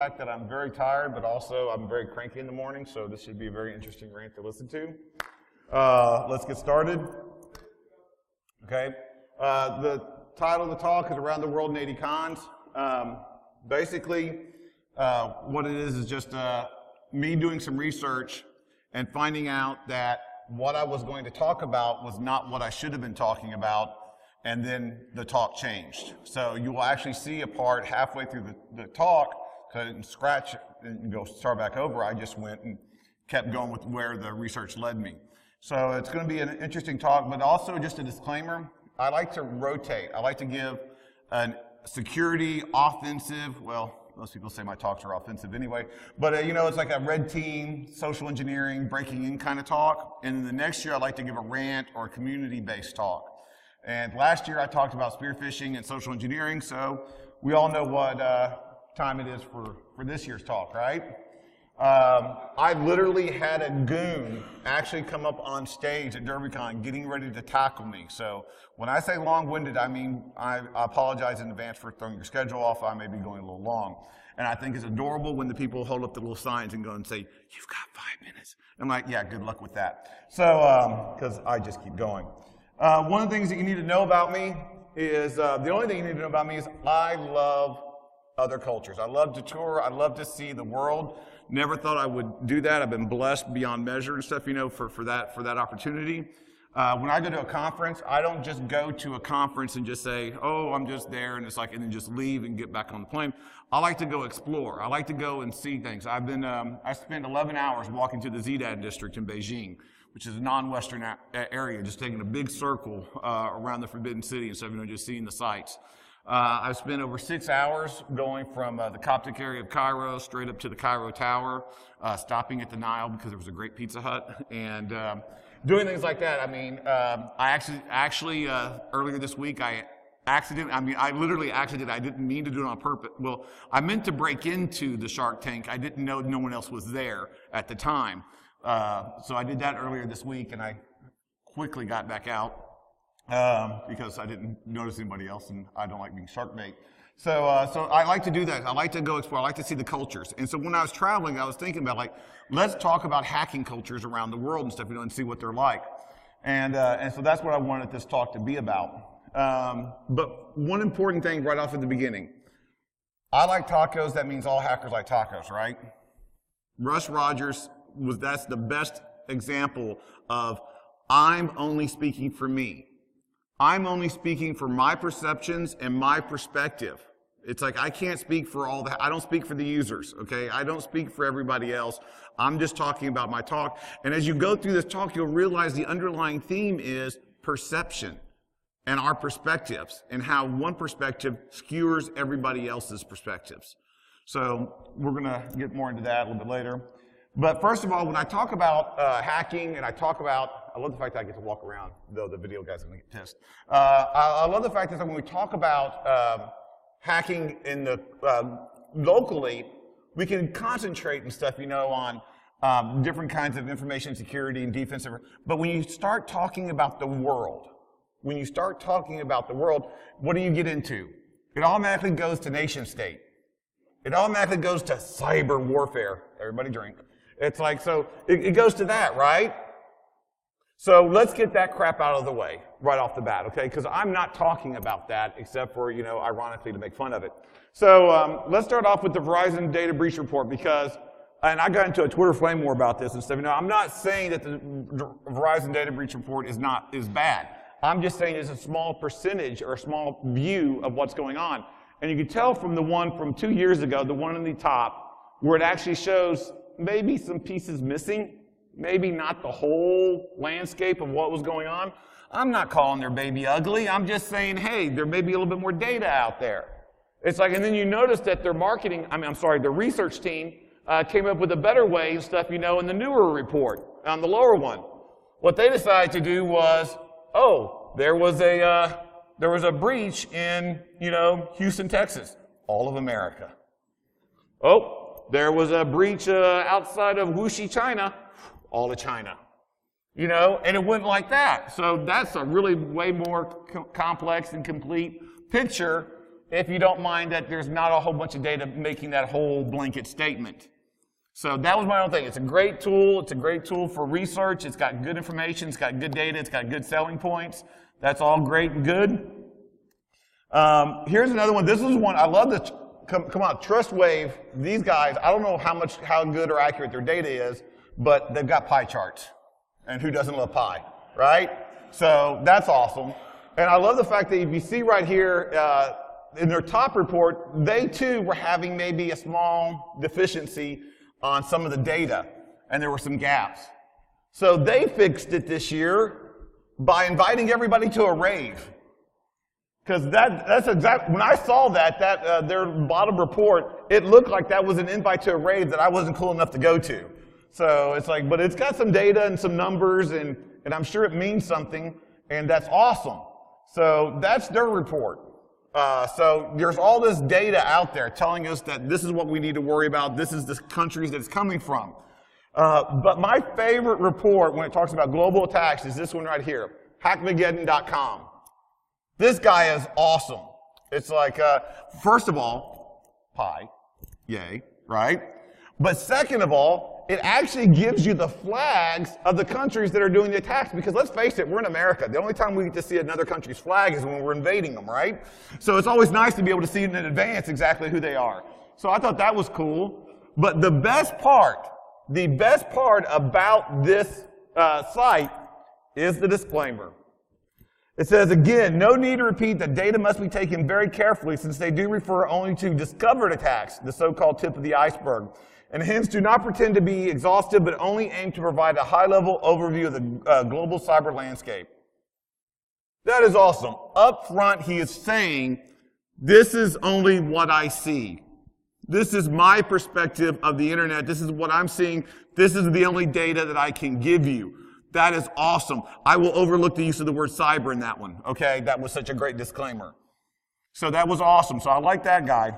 Fact that I'm very tired, but also I'm very cranky in the morning, so this should be a very interesting rant to listen to. Let's get started. Okay. The title of the talk is Around the World in 80 Cons. Basically, what it is just me doing some research and finding out that what I was going to talk about was not what I should have been talking about, and then the talk changed. So you will actually see a part halfway through the talk, because I didn't scratch it and go start back over. I just went and kept going with where the research led me. So it's going to be an interesting talk, but also just a disclaimer. I like to rotate. I like to give a security, offensive, well, most people say my talks are offensive anyway, but you know, it's like a red team, social engineering, breaking in kind of talk. And then the next year, I like to give a rant or a community-based talk. And last year, I talked about spearfishing and social engineering, so we all know what time it is for this year's talk, right? I literally had a goon actually come up on stage at GrrCON getting ready to tackle me. So when I say long-winded, I mean I apologize in advance for throwing your schedule off. I may be going a little long. And I think it's adorable when the people hold up the little signs and go and say, "You've got 5 minutes." I'm like, yeah, good luck with that. So, because I just keep going. One of the things that you need to know about me is, the only thing you need to know about me is I love other cultures. I love to tour. I love to see the world. Never thought I would do that. I've been blessed beyond measure and stuff, you know, for that opportunity. When I go to a conference, I don't just go to a conference and just say, "Oh, I'm just there," and it's like, and then just leave and get back on the plane. I like to go explore. I like to go and see things. I spent 11 hours walking to the Xidad district in Beijing, which is a non-Western area, just taking a big circle around the Forbidden City and stuff, you know, just seeing the sights. I've spent over 6 hours going from the Coptic area of Cairo straight up to the Cairo Tower, stopping at the Nile because there was a great Pizza Hut, and doing things like that. I mean, I actually earlier this week, I literally accidentally, I didn't mean to do it on purpose. Well, I meant to break into the Shark Tank. I didn't know no one else was there at the time. So I did that earlier this week, and I quickly got back out. Because I didn't notice anybody else, and I don't like being shark bait. So I like to do that. I like to go explore. I like to see the cultures. And so when I was traveling, I was thinking about, like, let's talk about hacking cultures around the world and stuff, you know, and see what they're like. And so that's what I wanted this talk to be about. But one important thing right off at the beginning. I like tacos. That means all hackers like tacos, right? Russ Rogers that's the best example of I'm only speaking for me. I'm only speaking for my perceptions and my perspective. It's like I can't speak for all I don't speak for the users, okay? I don't speak for everybody else. I'm just talking about my talk. And as you go through this talk, you'll realize the underlying theme is perception and our perspectives and how one perspective skewers everybody else's perspectives. So we're going to get more into that a little bit later. But first of all, when I talk about hacking and I love the fact that I get to walk around, though the video guy's going to get pissed. I love the fact that when we talk about hacking in the locally, we can concentrate and stuff, you know, on different kinds of information security and defensive. But when you start talking about the world, what do you get into? It automatically goes to nation state. It automatically goes to cyber warfare. Everybody drink. It's like, so it goes to that, right? So let's get that crap out of the way right off the bat, okay? Because I'm not talking about that except for, you know, ironically to make fun of it. So let's start off with the Verizon data breach report because, and I got into a Twitter flame war about this and stuff. You know, I'm not saying that the Verizon data breach report is bad. I'm just saying it's a small percentage or a small view of what's going on. And you can tell from the one from 2 years ago, the one on the top, where it actually shows maybe some pieces missing, maybe not the whole landscape of what was going on. I'm not calling their baby ugly. I'm just saying, hey, there may be a little bit more data out there. It's like, and then you notice that their their research team came up with a better way and stuff, you know, in the newer report, on the lower one. What they decided to do was, oh, there was a breach in, you know, Houston, Texas, all of America. Oh, there was a breach outside of Wuxi, China, all of China. You know, and it went like that. So that's a really way more complex and complete picture if you don't mind that there's not a whole bunch of data making that whole blanket statement. So that was my own thing. It's a great tool. It's a great tool for research. It's got good information. It's got good data. It's got good selling points. That's all great and good. Here's another one. This is one, I love this. Come on, TrustWave, these guys, I don't know how good or accurate their data is, but they've got pie charts. And who doesn't love pie, right? So that's awesome. And I love the fact that if you see right here, in their top report, they too were having maybe a small deficiency on some of the data, and there were some gaps. So they fixed it this year by inviting everybody to a rave. Because that's exactly, when I saw that their bottom report, it looked like that was an invite to a rave that I wasn't cool enough to go to. So it's like, but it's got some data and some numbers, and I'm sure it means something, and that's awesome. So that's their report. So there's all this data out there telling us that this is what we need to worry about, this is the countries that it's coming from. But my favorite report when it talks about global attacks is this one right here, hackmageddon.com. This guy is awesome. It's like, first of all, pie, yay, right? But second of all, it actually gives you the flags of the countries that are doing the attacks, because let's face it, we're in America. The only time we get to see another country's flag is when we're invading them, right? So it's always nice to be able to see in advance exactly who they are. So I thought that was cool. But the best part about this site is the disclaimer. It says, again, no need to repeat that data must be taken very carefully since they do refer only to discovered attacks, the so-called tip of the iceberg, and hence do not pretend to be exhaustive but only aim to provide a high-level overview of the global cyber landscape. That is awesome. Up front, he is saying, this is only what I see. This is my perspective of the internet. This is what I'm seeing. This is the only data that I can give you. That is awesome. I will overlook the use of the word cyber in that one, okay? That was such a great disclaimer. So that was awesome. So I like that guy.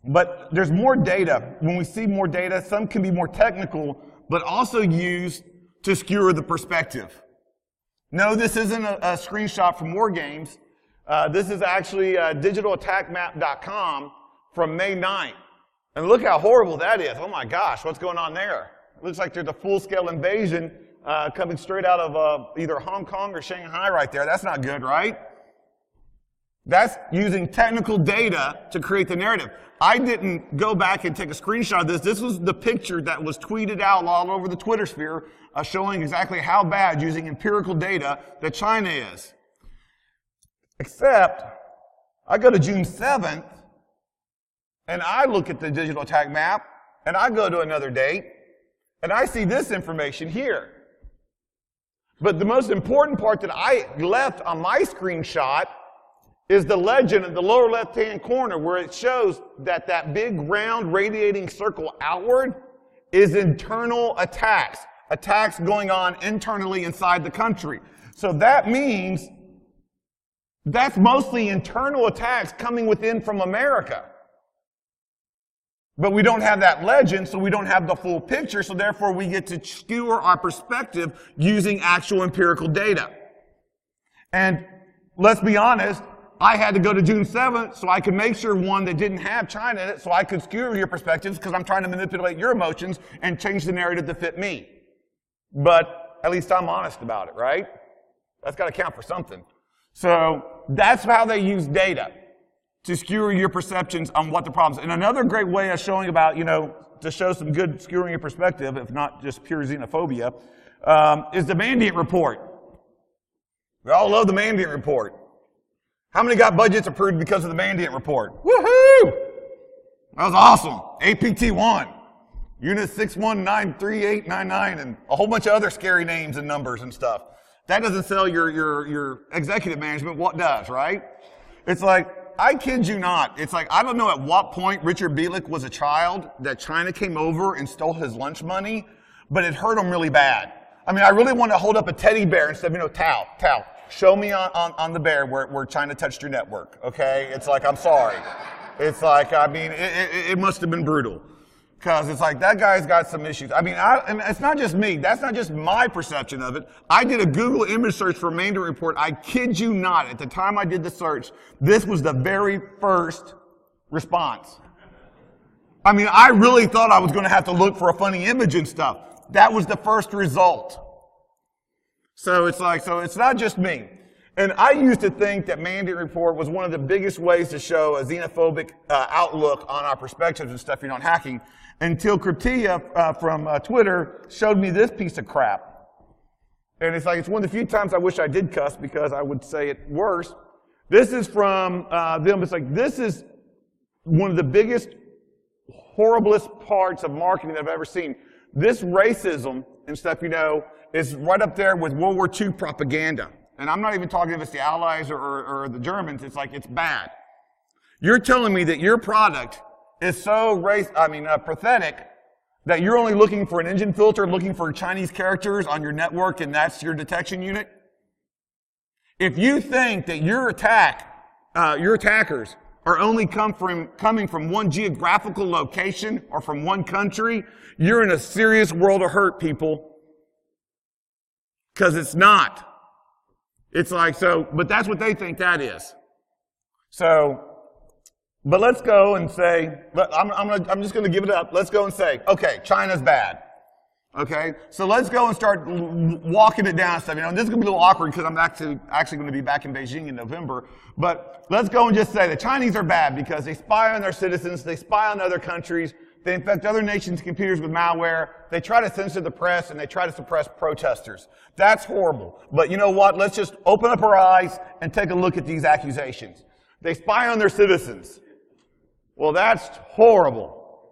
But there's more data. When we see more data, some can be more technical, but also used to skewer the perspective. No, this isn't a screenshot from War Games. This is actually digitalattackmap.com from May 9th. And look how horrible that is. Oh my gosh, what's going on there? It looks like there's a full-scale invasion coming straight out of either Hong Kong or Shanghai right there. That's not good, right? That's using technical data to create the narrative. I didn't go back and take a screenshot of this. This was the picture that was tweeted out all over the Twitter sphere showing exactly how bad using empirical data that China is. Except, I go to June 7th, and I look at the digital attack map, and I go to another date, and I see this information here. But the most important part that I left on my screenshot is the legend in the lower left-hand corner where it shows that that big round radiating circle outward is internal attacks. Attacks going on internally inside the country. So that means that's mostly internal attacks coming within from America. But we don't have that legend, so we don't have the full picture, so therefore we get to skewer our perspective using actual empirical data. And let's be honest, I had to go to June 7th so I could make sure one that didn't have China in it so I could skewer your perspectives because I'm trying to manipulate your emotions and change the narrative to fit me. But at least I'm honest about it, right? That's got to count for something. So that's how they use data to skewer your perceptions on what the problems. And another great way of showing about, to show some good skewering your perspective, if not just pure xenophobia, is the Mandiant report. We all love the Mandiant report. How many got budgets approved because of the Mandiant report? Woohoo! That was awesome. APT1, Unit 6193899, and a whole bunch of other scary names and numbers and stuff. That doesn't sell your executive management. What does, right? It's like, I kid you not. It's like, I don't know at what point Richard Bielik was a child that China came over and stole his lunch money, but it hurt him really bad. I mean, I really want to hold up a teddy bear and say, Tao, show me on the bear where China touched your network, okay? It's like, I'm sorry. It's like, I mean, it must have been brutal. Because it's like, that guy's got some issues. I mean, and it's not just me. That's not just my perception of it. I did a Google image search for Mandarin Report. I kid you not. At the time I did the search, this was the very first response. I mean, I really thought I was going to have to look for a funny image and stuff. That was the first result. So it's like, so it's not just me. And I used to think that Mandarin Report was one of the biggest ways to show a xenophobic outlook on our perspectives and stuff, on hacking, until Kritia from Twitter showed me this piece of crap. And it's like, it's one of the few times I wish I did cuss because I would say it worse. This is from them. It's like, this is one of the biggest, horriblest parts of marketing that I've ever seen. This racism and stuff, is right up there with World War II propaganda. And I'm not even talking if it's the Allies or the Germans. It's like, it's bad. You're telling me that your product is so pathetic that you're only looking for an engine filter, looking for Chinese characters on your network, and that's your detection unit? If you think that your attackers are only coming from one geographical location or from one country, you're in a serious world of hurt, people. Because it's not. It's like, so, but that's what they think that is. So, but let's go and say, I'm just going to give it up. Let's go and say, okay, China's bad. Okay? So let's go and start walking it down and stuff. This is going to be a little awkward because I'm actually going to be back in Beijing in November. But let's go and just say the Chinese are bad because they spy on their citizens, they spy on other countries, they infect other nations' computers with malware, they try to censor the press, and they try to suppress protesters. That's horrible. But you know what? Let's just open up our eyes and take a look at these accusations. They spy on their citizens. Well, that's horrible.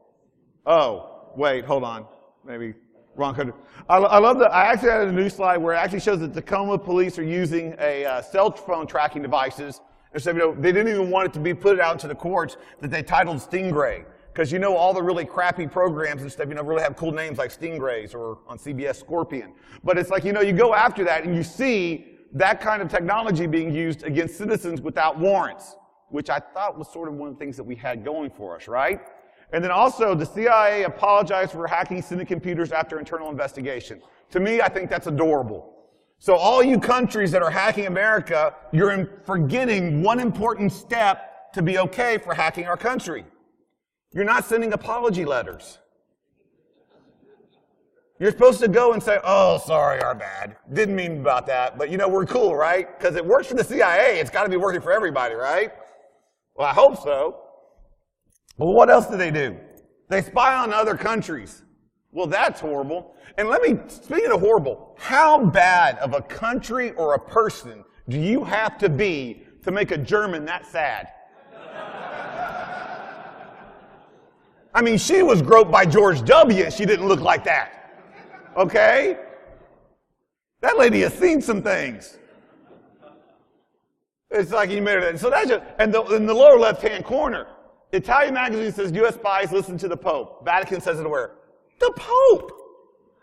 Oh, wait, hold on. Maybe wrong country. I love that. I actually had a new slide where it actually shows that Tacoma police are using a cell phone tracking devices. And so, they didn't even want it to be put out into the courts that they titled Stingray. Because all the really crappy programs and stuff, really have cool names like Stingrays or on CBS Scorpion. But it's like, you go after that and you see that kind of technology being used against citizens without warrants, which I thought was sort of one of the things that we had going for us, right? And then also, the CIA apologized for hacking Senate computers after internal investigation. To me, I think that's adorable. So all you countries that are hacking America, you're forgetting one important step to be okay for hacking our country. You're not sending apology letters. You're supposed to go and say, oh, sorry, our bad. Didn't mean about that, but we're cool, right? Because it works for the CIA, it's got to be working for everybody, right? Well, I hope so. Well, what else do? They spy on other countries. Well, that's horrible. And speaking of horrible, how bad of a country or a person do you have to be to make a German that sad? I mean, she was groped by George W. and she didn't look like that. Okay? That lady has seen some things. It's like you made it. So that's just, and in the lower left-hand corner, Italian magazine says U.S. spies listen to the Pope. Vatican says it where? The Pope.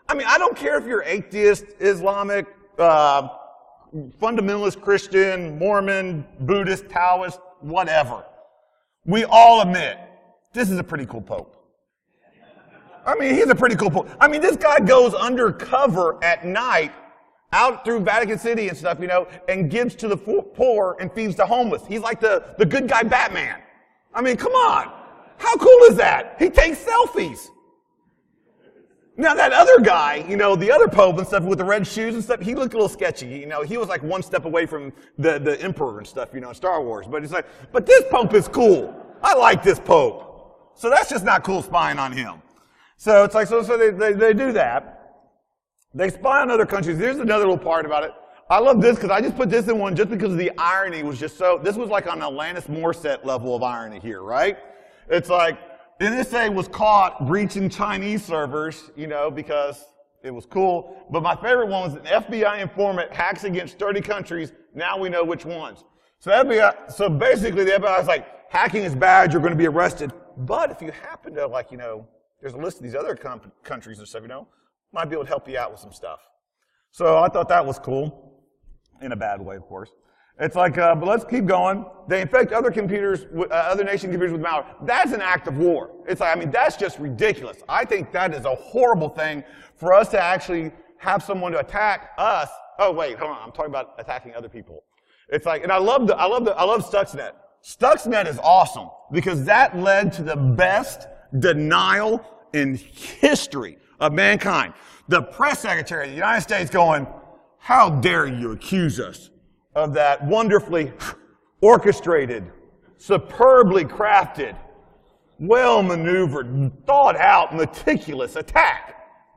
I mean, I don't care if you're atheist, Islamic, fundamentalist Christian, Mormon, Buddhist, Taoist, whatever. We all admit, this is a pretty cool Pope. I mean, he's a pretty cool Pope. I mean, this guy goes undercover at night out through Vatican City and stuff, and gives to the poor and feeds the homeless. He's like the good guy Batman. I mean, come on. How cool is that? He takes selfies. Now, that other guy, the other Pope and stuff with the red shoes and stuff, he looked a little sketchy. He was like one step away from the Emperor and stuff, in Star Wars. But it's like, but this Pope is cool. I like this Pope. So that's just not cool spying on him. So it's like, so they do that. They spy on other countries. Here's another little part about it. I love this because I just put this in one just because the irony was just so, this was like on Alanis Morissette level of irony here, right? It's like, NSA was caught breaching Chinese servers, because it was cool. But my favorite one was an FBI informant hacks against 30 countries. Now we know which ones. So basically the FBI was like, hacking is bad, you're going to be arrested. But if you happen to there's a list of these other countries and stuff, might be able to help you out with some stuff. So I thought that was cool. In a bad way, of course. It's like, but let's keep going. They infect other computers, other nation computers with malware. That's an act of war. It's like, I mean, that's just ridiculous. I think that is a horrible thing for us to actually have someone to attack us. Oh wait, hold on. I'm talking about attacking other people. It's like, and I love Stuxnet. Stuxnet is awesome because that led to the best denial in history of mankind. The press secretary of the United States going, how dare you accuse us of that wonderfully orchestrated, superbly crafted, well-maneuvered, thought-out, meticulous attack.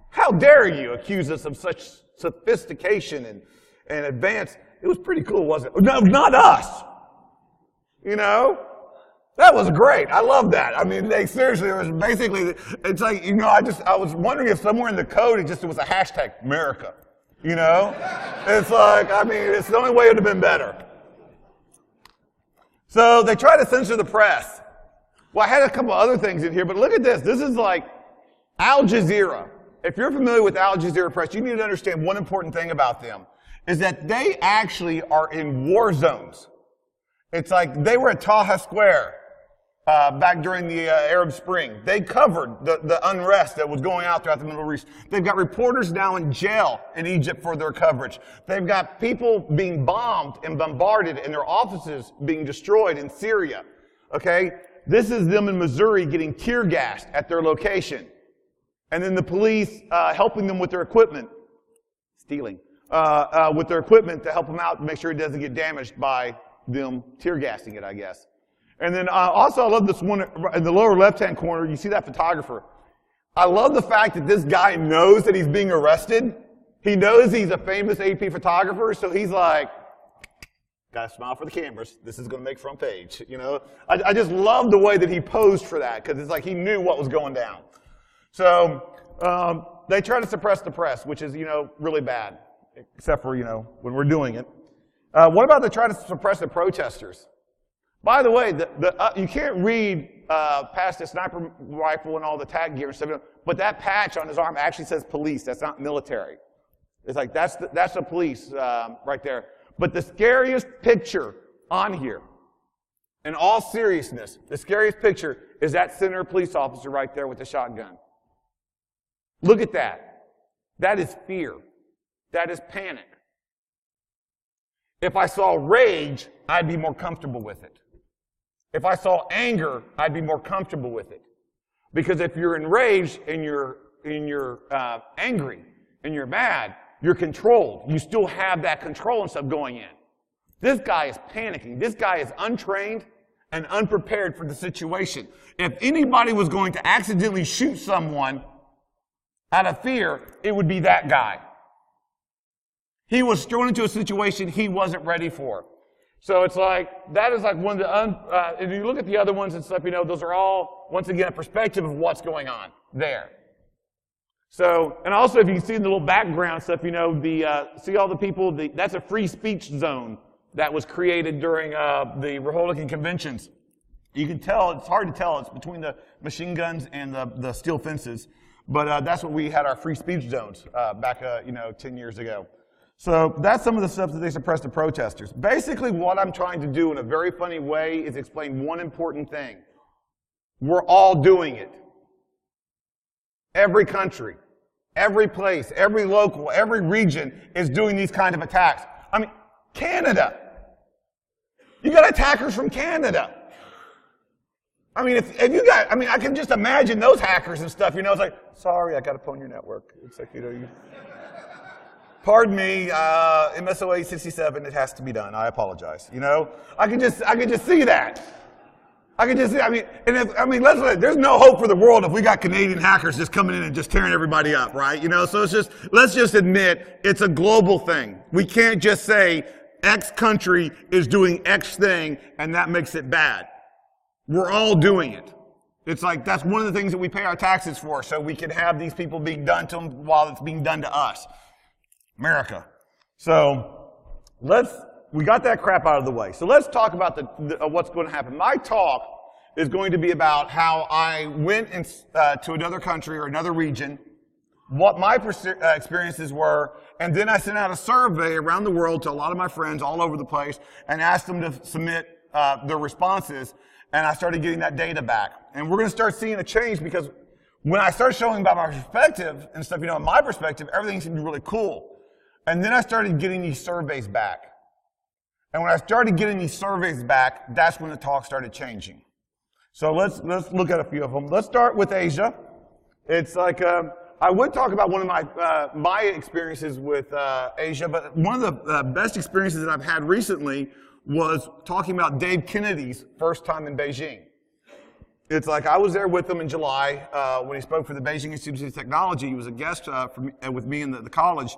How dare you accuse us of such sophistication and advance? It was pretty cool, wasn't it? No, not us. You know? That was great. I love that. I mean, they seriously, it was basically, it's like, you know, I was wondering if somewhere in the code it was a hashtag America. You know? It's like, I mean, it's the only way it would have been better. So they try to censor the press. Well, I had a couple other things in here, but look at this. This is like Al Jazeera. If you're familiar with Al Jazeera Press, you need to understand one important thing about them, is that they actually are in war zones. It's like they were at Tahrir Square back during the Arab Spring. They covered the unrest that was going out throughout the Middle East. They've got reporters now in jail in Egypt for their coverage. They've got people being bombed and bombarded and their offices being destroyed in Syria. Okay? This is them in Missouri getting tear gassed at their location. And then the police helping them with their equipment, stealing, with their equipment to help them out and make sure it doesn't get damaged by them tear gassing it, I guess. And then also I love this one in the lower left-hand corner. You see that photographer. I love the fact that this guy knows that he's being arrested. He knows he's a famous AP photographer, so he's like, gotta smile for the cameras. This is going to make front page. You know, I just love the way that he posed for that because it's like he knew what was going down. So they try to suppress the press, which is, you know, really bad, except for, you know, when we're doing it. What about they try to suppress the protesters? By the way, you can't read past the sniper rifle and all the tag gear and stuff, but that patch on his arm actually says police. That's not military. It's like that's the police right there. But the scariest picture on here, in all seriousness, the scariest picture is that center police officer right there with the shotgun. Look at that. That is fear. That is panic. If I saw rage, I'd be more comfortable with it. If I saw anger, I'd be more comfortable with it. Because if you're enraged and you're angry and you're mad, you're controlled. You still have that control and stuff going in. This guy is panicking. This guy is untrained and unprepared for the situation. If anybody was going to accidentally shoot someone out of fear, it would be that guy. He was thrown into a situation he wasn't ready for. So it's like, that is like one of the, if you look at the other ones and stuff, you know, those are all, once again, a perspective of what's going on there. So, and also if you can see in the little background stuff, you know, see all the people, that's a free speech zone that was created during the Republican conventions. You can tell, it's hard to tell, it's between the machine guns and the steel fences. But that's what we had our free speech zones back, 10 years ago. So that's some of the stuff that they suppressed the protesters. Basically, what I'm trying to do in a very funny way is explain one important thing. We're all doing it. Every country, every place, every local, every region is doing these kind of attacks. I mean, Canada. You got attackers from Canada. I mean, if you got, I mean, I can just imagine those hackers and stuff, you know, it's like, sorry, I got to pwn your network. It's like, you know, pardon me, MSOA 67, it has to be done. I apologize. You know, I can just see that. I can just see, I mean, there's no hope for the world if we got Canadian hackers just coming in and just tearing everybody up, right? You know, so let's just admit it's a global thing. We can't just say X country is doing X thing and that makes it bad. We're all doing it. It's like, that's one of the things that we pay our taxes for, so we can have these people being done to them while it's being done to us. America. So, we got that crap out of the way. So let's talk about what's going to happen. My talk is going to be about how I went to another country or another region, what my experiences were, and then I sent out a survey around the world to a lot of my friends all over the place and asked them to submit their responses, and I started getting that data back. And we're going to start seeing a change because when I started showing about my perspective and stuff, in my perspective, everything seemed really cool. And then I started getting these surveys back. And when I started getting these surveys back, that's when the talk started changing. So let's look at a few of them. Let's start with Asia. It's like, I would talk about one of my experiences with Asia, but one of the best experiences that I've had recently was talking about Dave Kennedy's first time in Beijing. It's like I was there with him in July when he spoke for the Beijing Institute of Technology. He was a guest with me in the college.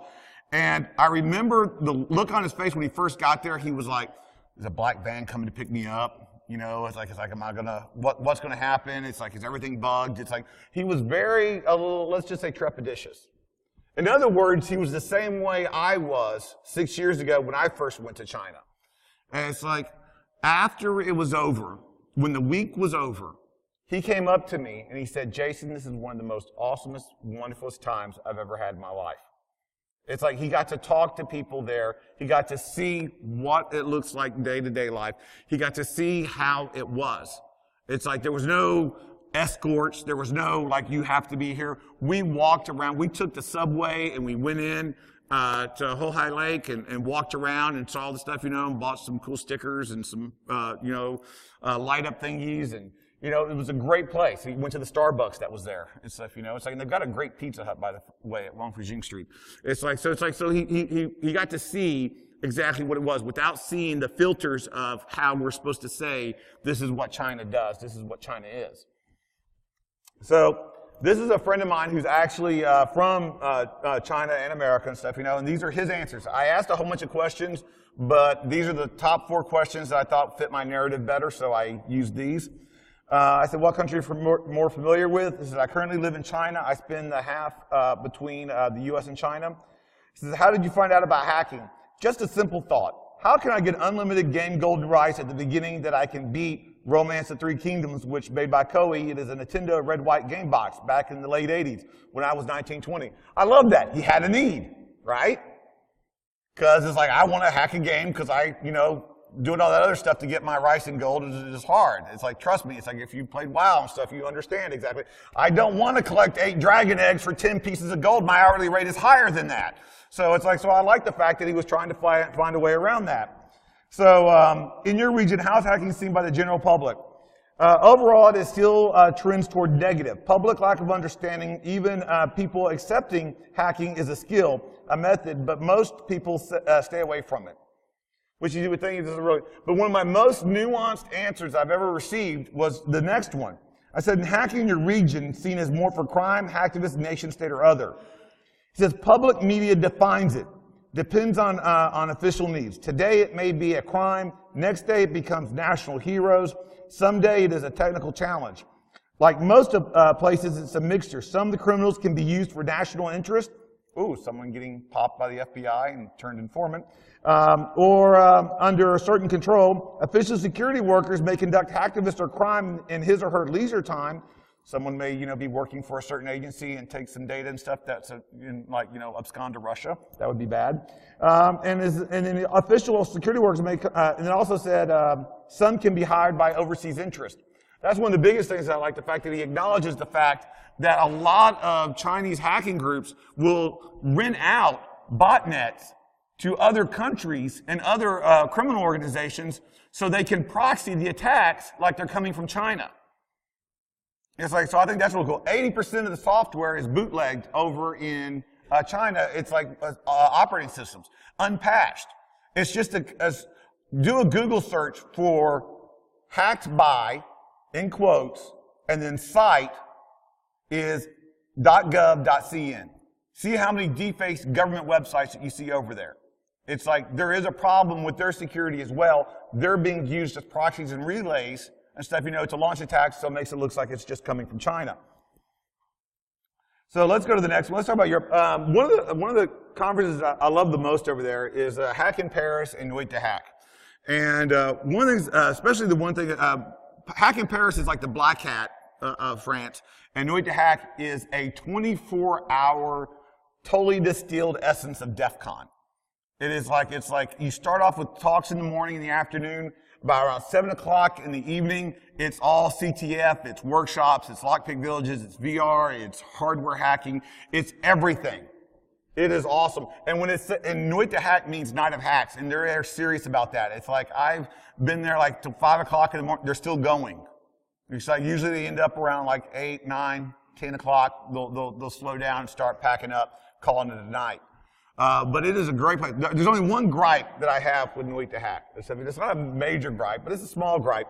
And I remember the look on his face when he first got there. He was like, "There's a black van coming to pick me up. It's like, am I gonna, what's gonna happen? It's like, is everything bugged?" It's like, he was very, let's just say trepidatious. In other words, he was the same way I was 6 years ago when I first went to China. And it's like, after it was over, when the week was over, he came up to me and he said, "Jayson, this is one of the most awesomest, wonderfulest times I've ever had in my life." It's like he got to talk to people there. He got to see what it looks like day-to-day life. He got to see how it was. It's like there was no escorts. There was no, like, you have to be here. We walked around. We took the subway and we went in to Hohai Lake and walked around and saw the stuff, and bought some cool stickers and some, light-up thingies. And, it was a great place. He went to the Starbucks that was there and stuff, It's like, and they've got a great Pizza Hut, by the way, at Jing Street. So he got to see exactly what it was without seeing the filters of how we're supposed to say, this is what China does, this is what China is. So this is a friend of mine who's actually from China and America and stuff, and these are his answers. I asked a whole bunch of questions, but these are the top 4 questions that I thought fit my narrative better, so I used these. I said, "What country are you more familiar with?" He said, "I currently live in China. I spend the half between the U.S. and China." He says, "How did you find out about hacking?" "Just a simple thought. How can I get unlimited game golden rice at the beginning that I can beat Romance of Three Kingdoms, which made by Koei? It is a Nintendo red-white game box back in the late 80s when I was 19, 20. I love that. He had a need, right? Because it's like, I want to hack a game because I, doing all that other stuff to get my rice and gold is hard. It's like, trust me, it's like if you played WoW and stuff, you understand exactly. I don't want to collect 8 dragon eggs for 10 pieces of gold. My hourly rate is higher than that. So it's like, so I like the fact that he was trying to find a way around that. So in your region, how is hacking seen by the general public? Overall, it is still trends toward negative. Public lack of understanding, even people accepting hacking is a skill, a method, but most people stay away from it. Which you would think is really, but one of my most nuanced answers I've ever received was the next one. I said, "In hacking your region, seen as more for crime, hacktivist, nation state, or other." He says, "Public media defines it. Depends on official needs. Today it may be a crime. Next day it becomes national heroes. Someday it is a technical challenge. Like most places, it's a mixture. Some of the criminals can be used for national interest. Ooh, someone getting popped by the FBI and turned informant. Or under a certain control, official security workers may conduct hacktivist or crime in his or her leisure time. Someone may, be working for a certain agency and take some data and stuff that's abscond to Russia. That would be bad. And then the official security workers may, and it also said some can be hired by overseas interest. That's one of the biggest things I like, the fact that he acknowledges the fact that a lot of Chinese hacking groups will rent out botnets to other countries and other criminal organizations so they can proxy the attacks like they're coming from China. It's like, so I think that's really cool. 80% of the software is bootlegged over in China. It's like operating systems, unpatched. It's just do a Google search for hacked by, in quotes, and then site is .gov.cn. See how many defaced government websites that you see over there. It's like there is a problem with their security as well. They're being used as proxies and relays and stuff, to launch attacks, so it makes it look like it's just coming from China. So let's go to the next one. Let's talk about Europe. One of the conferences I love the most over there is Hack in Paris and Nuit to Hack. And one of the things, especially the one thing, Hack in Paris is like the black hat of France. Inuit to Hack is a 24-hour, totally distilled essence of DEF CON. It's like you start off with talks in the morning and the afternoon. By around 7 o'clock in the evening, it's all CTF, it's workshops, it's lockpick villages, it's VR, it's hardware hacking, it's everything. It is awesome. And when it's Inuit to Hack means Night of Hacks, and they're serious about that. It's like I've been there like till 5 o'clock in the morning. They're still going. It's like usually they end up around like 8, 9, 10 o'clock. They'll slow down and start packing up, calling it a night. But it is a great place. There's only one gripe that I have with Inuit to Hack. It's not a major gripe, but it's a small gripe.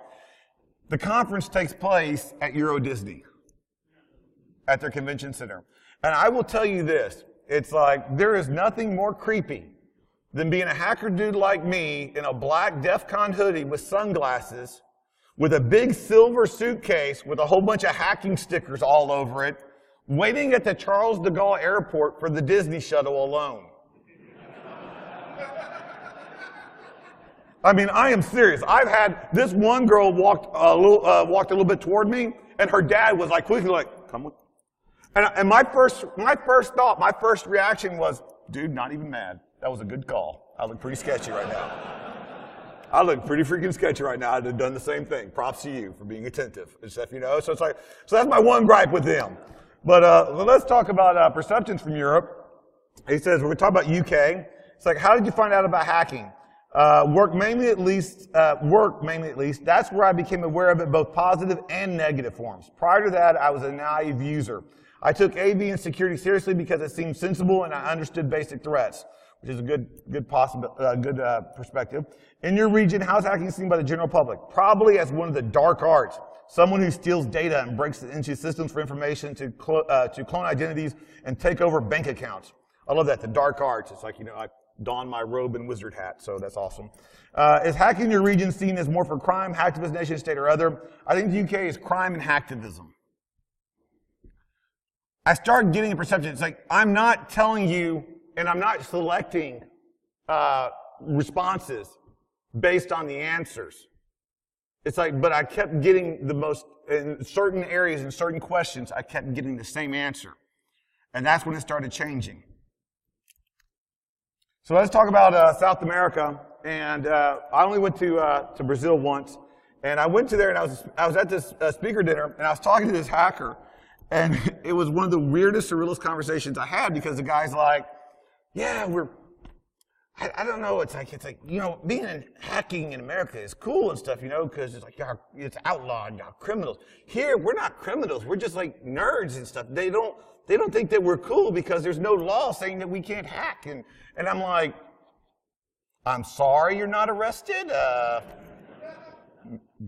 The conference takes place at Euro Disney, at their convention center. And I will tell you this. It's like there is nothing more creepy than being a hacker dude like me in a black DEF CON hoodie with sunglasses, with a big silver suitcase with a whole bunch of hacking stickers all over it, waiting at the Charles de Gaulle airport for the Disney shuttle alone. I mean, I am serious. I've had this one girl walked a little bit toward me, and her dad was like quickly like, "Come with." And my first reaction was, "Dude, not even mad. That was a good call. I look pretty sketchy right now. I look pretty freaking sketchy right now. I'd have done the same thing. Props to you for being attentive and stuff, you know." So it's like, so that's my one gripe with them. But let's talk about perceptions from Europe. He says we're going to talk about UK. It's like, how did you find out about hacking? Work mainly at least. That's where I became aware of it, both positive and negative forms. Prior to that, I was a naive user. I took AV and security seriously because it seemed sensible and I understood basic threats, which is a good perspective. In your region, how's hacking seen by the general public? Probably as one of the dark arts. Someone who steals data and breaks into systems for information to clone identities and take over bank accounts. I love that, the dark arts. It's like, you know, I don my robe and wizard hat, so that's awesome. Is hacking your region seen as more for crime, hacktivist, nation state, or other? I think the UK is crime and hacktivism. I started getting a perception. It's like, I'm not telling you, and I'm not selecting responses based on the answers. It's like, but I kept getting the most, in certain areas, in certain questions, I kept getting the same answer. And that's when it started changing. So let's talk about South America. And I only went to Brazil once. And I went to there, and I was at this speaker dinner, and I was talking to this hacker. And it was one of the weirdest, surrealist conversations I had, because the guy's like, yeah, I don't know, it's like, you know, being in hacking in America is cool and stuff, you know, because it's like, it's outlawed, y'all criminals. Here, we're not criminals, we're just like nerds and stuff. They don't think that we're cool because there's no law saying that we can't hack. And I'm like, I'm sorry you're not arrested.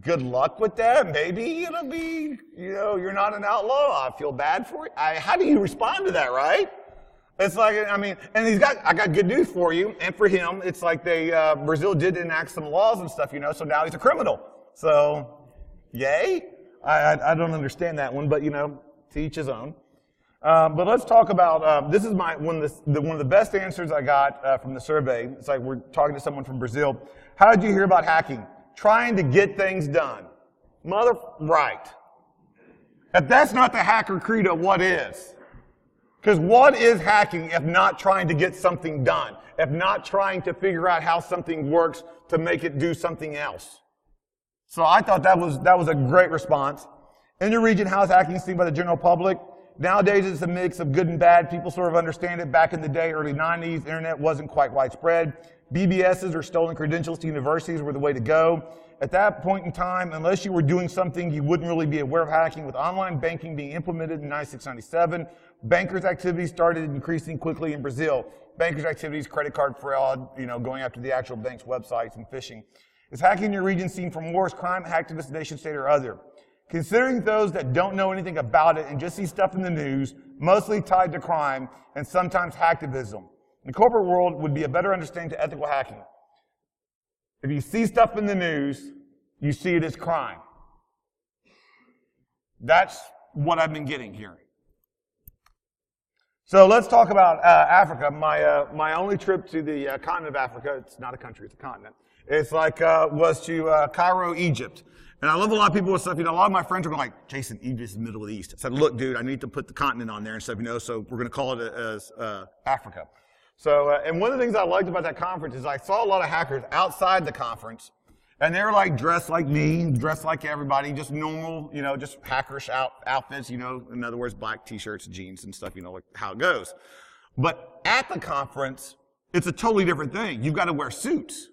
Good luck with that. Maybe it'll be, you know, you're not an outlaw. I feel bad for it. How do you respond to that, right? It's like, I mean, and I got good news for you and for him. It's like Brazil did enact some laws and stuff, you know, so now he's a criminal. So, yay. I don't understand that one, but, you know, to each his own. But let's talk about, this is one of the best answers I got from the survey. It's like we're talking to someone from Brazil. How did you hear about hacking? Trying to get things done. Right. If that's not the hacker credo, what is? Because what is hacking if not trying to get something done? If not trying to figure out how something works to make it do something else? So I thought that was a great response. In your region, how is hacking seen by the general public? Nowadays, it's a mix of good and bad. People sort of understand it. Back in the day, early 90s, internet wasn't quite widespread. BBSs or stolen credentials to universities were the way to go. At that point in time, unless you were doing something, you wouldn't really be aware of hacking. With online banking being implemented in 96, 97, bankers' activities started increasing quickly in Brazil. Bankers' activities, credit card fraud, you know, going after the actual bank's websites and phishing. Is hacking in your region seen from wars, crime, hacktivist, nation state, or other? Considering those that don't know anything about it and just see stuff in the news, mostly tied to crime and sometimes hacktivism, the corporate world would be a better understanding to ethical hacking. If you see stuff in the news, you see it as crime. That's what I've been getting here. So let's talk about Africa. My only trip to the continent of Africa, it's not a country, it's a continent. It's like, was to Cairo, Egypt. And I love a lot of people with stuff, a lot of my friends are going like, Jayson, Egypt is the Middle East. I said, look, dude, I need to put the continent on there and stuff, so we're going to call it as Africa. So, and one of the things I liked about that conference is I saw a lot of hackers outside the conference, and they were like dressed like me, dressed like everybody, just normal, just hackerish outfits, in other words, black t-shirts, jeans and stuff, like how it goes. But at the conference, it's a totally different thing. You've got to wear suits.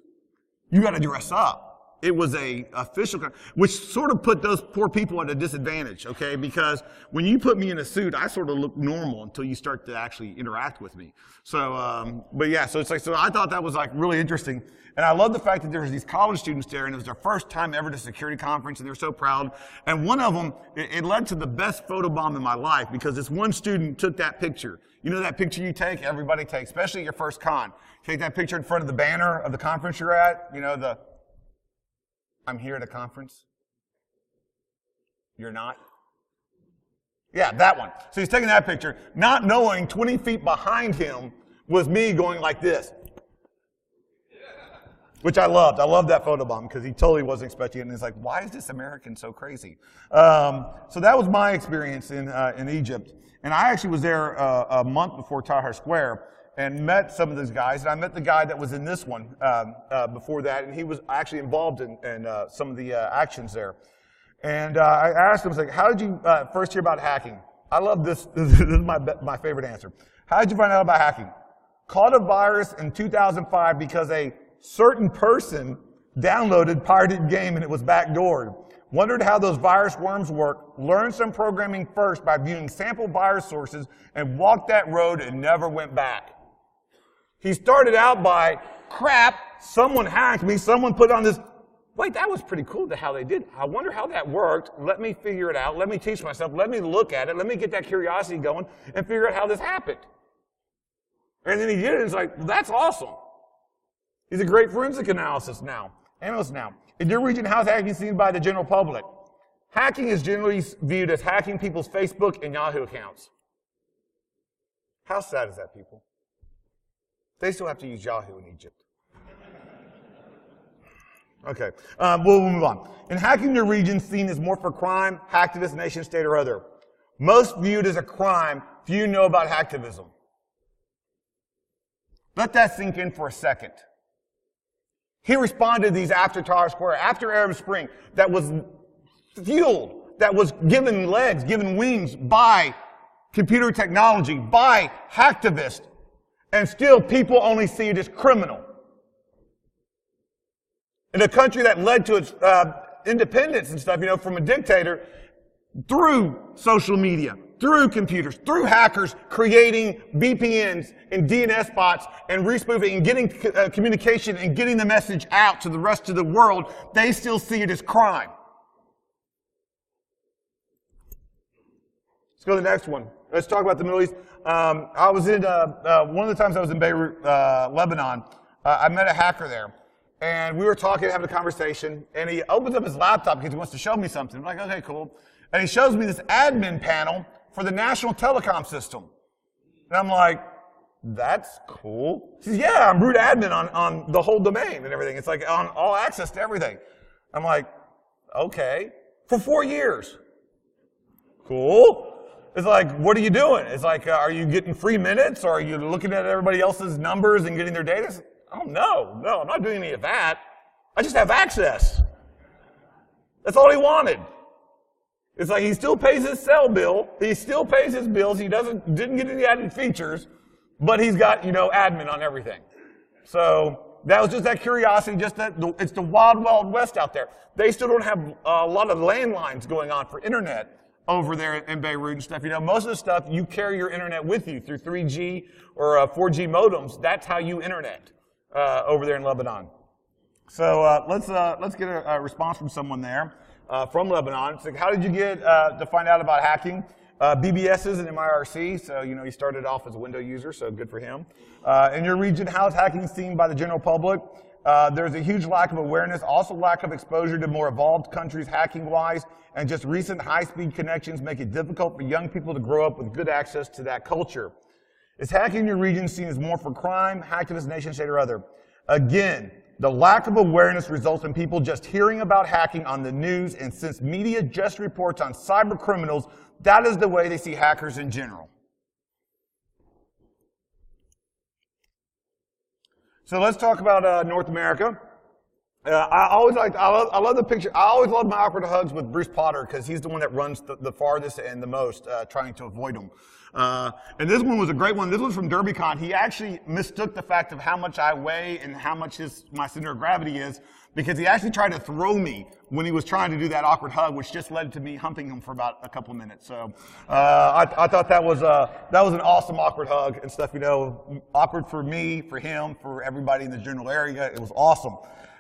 You got to dress up. It was a official, which sort of put those poor people at a disadvantage, okay? Because when you put me in a suit, I sort of look normal until you start to actually interact with me. So, but yeah, so it's like, so I thought that was like really interesting. And I love the fact that there's these college students there, and it was their first time ever to a security conference, and they're so proud. And one of them, it led to the best photobomb in my life, because this one student took that picture. You know that picture you take, everybody takes, especially at your first con. Take that picture in front of the banner of the conference you're at, I'm here at a conference. You're not? Yeah, that one. So he's taking that picture, not knowing 20 feet behind him was me going like this. Which I loved. I loved that photobomb because he totally wasn't expecting it. And he's like, why is this American so crazy? So that was my experience in Egypt. And I actually was there a month before Tahrir Square and met some of those guys. And I met the guy that was in this one before that, and he was actually involved in some of the actions there. And I asked him, I was like, how did you first hear about hacking? I love this. This is my favorite answer. How did you find out about hacking? Caught a virus in 2005 because a certain person downloaded pirated game and it was backdoored. Wondered how those virus worms work, learned some programming first by viewing sample virus sources, and walked that road and never went back. He started out by, crap, someone hacked me, someone put on this, wait, that was pretty cool how they did. I wonder how that worked. Let me figure it out. Let me teach myself. Let me look at it. Let me get that curiosity going and figure out how this happened. And then he did it, and it's like, well, that's awesome. He's a great forensic analyst now. In your region, how is hacking seen by the general public? Hacking is generally viewed as hacking people's Facebook and Yahoo accounts. How sad is that, people? They still have to use Yahoo in Egypt. Okay, we'll move on. In hacking your region, seen as more for crime, hacktivist, nation state, or other. Most viewed as a crime, few know about hacktivism. Let that sink in for a second. He responded to these after Tahrir Square, after Arab Spring, that was fueled, that was given legs, given wings by computer technology, by hacktivists, and still people only see it as criminal. In a country that led to its independence and stuff, from a dictator, through social media, through computers, through hackers creating VPNs and DNS bots and respoofing and getting communication and getting the message out to the rest of the world, they still see it as crime. Let's go to the next one. Let's talk about the Middle East. I was in, one of the times I was in Beirut, Lebanon, I met a hacker there. And we were talking, having a conversation, and he opens up his laptop because he wants to show me something. I'm like, okay, cool. And he shows me this admin panel for the national telecom system. And I'm like, that's cool. He says, yeah, I'm root admin on the whole domain and everything. It's like on all access to everything. I'm like, okay. For 4 years. Cool. It's like, what are you doing? It's like, are you getting free minutes, or are you looking at everybody else's numbers and getting their data? Oh, no, I'm not doing any of that. I just have access. That's all he wanted. It's like he still pays his cell bill, he still pays his bills, he didn't get any added features, but he's got, admin on everything. So that was just that curiosity, just that it's the wild, wild west out there. They still don't have a lot of landlines going on for internet over there in Beirut and stuff. Most of the stuff, you carry your internet with you through 3G or 4G modems. That's how you internet over there in Lebanon. So let's get a response from someone there. From Lebanon. It's like, how did you get to find out about hacking? BBSs and MIRC, so he started off as a window user, so good for him. In your region, how is hacking seen by the general public? There's a huge lack of awareness, also lack of exposure to more evolved countries hacking-wise, and just recent high-speed connections make it difficult for young people to grow up with good access to that culture. Is hacking in your region seen as more for crime, hacktivist, nation state, or other? Again, The lack of awareness results in people just hearing about hacking on the news, and since media just reports on cyber criminals, that is the way they see hackers in general. So let's talk about North America. I love the picture. I always love my awkward hugs with Bruce Potter because he's the one that runs the farthest and the most, trying to avoid them. And this one was a great one. This one's from GrrCON. He actually mistook the fact of how much I weigh and how much my center of gravity is, because he actually tried to throw me when he was trying to do that awkward hug, which just led to me humping him for about a couple of minutes. So I thought that was an awesome awkward hug and stuff. You know, awkward for me, for him, for everybody in the general area. It was awesome.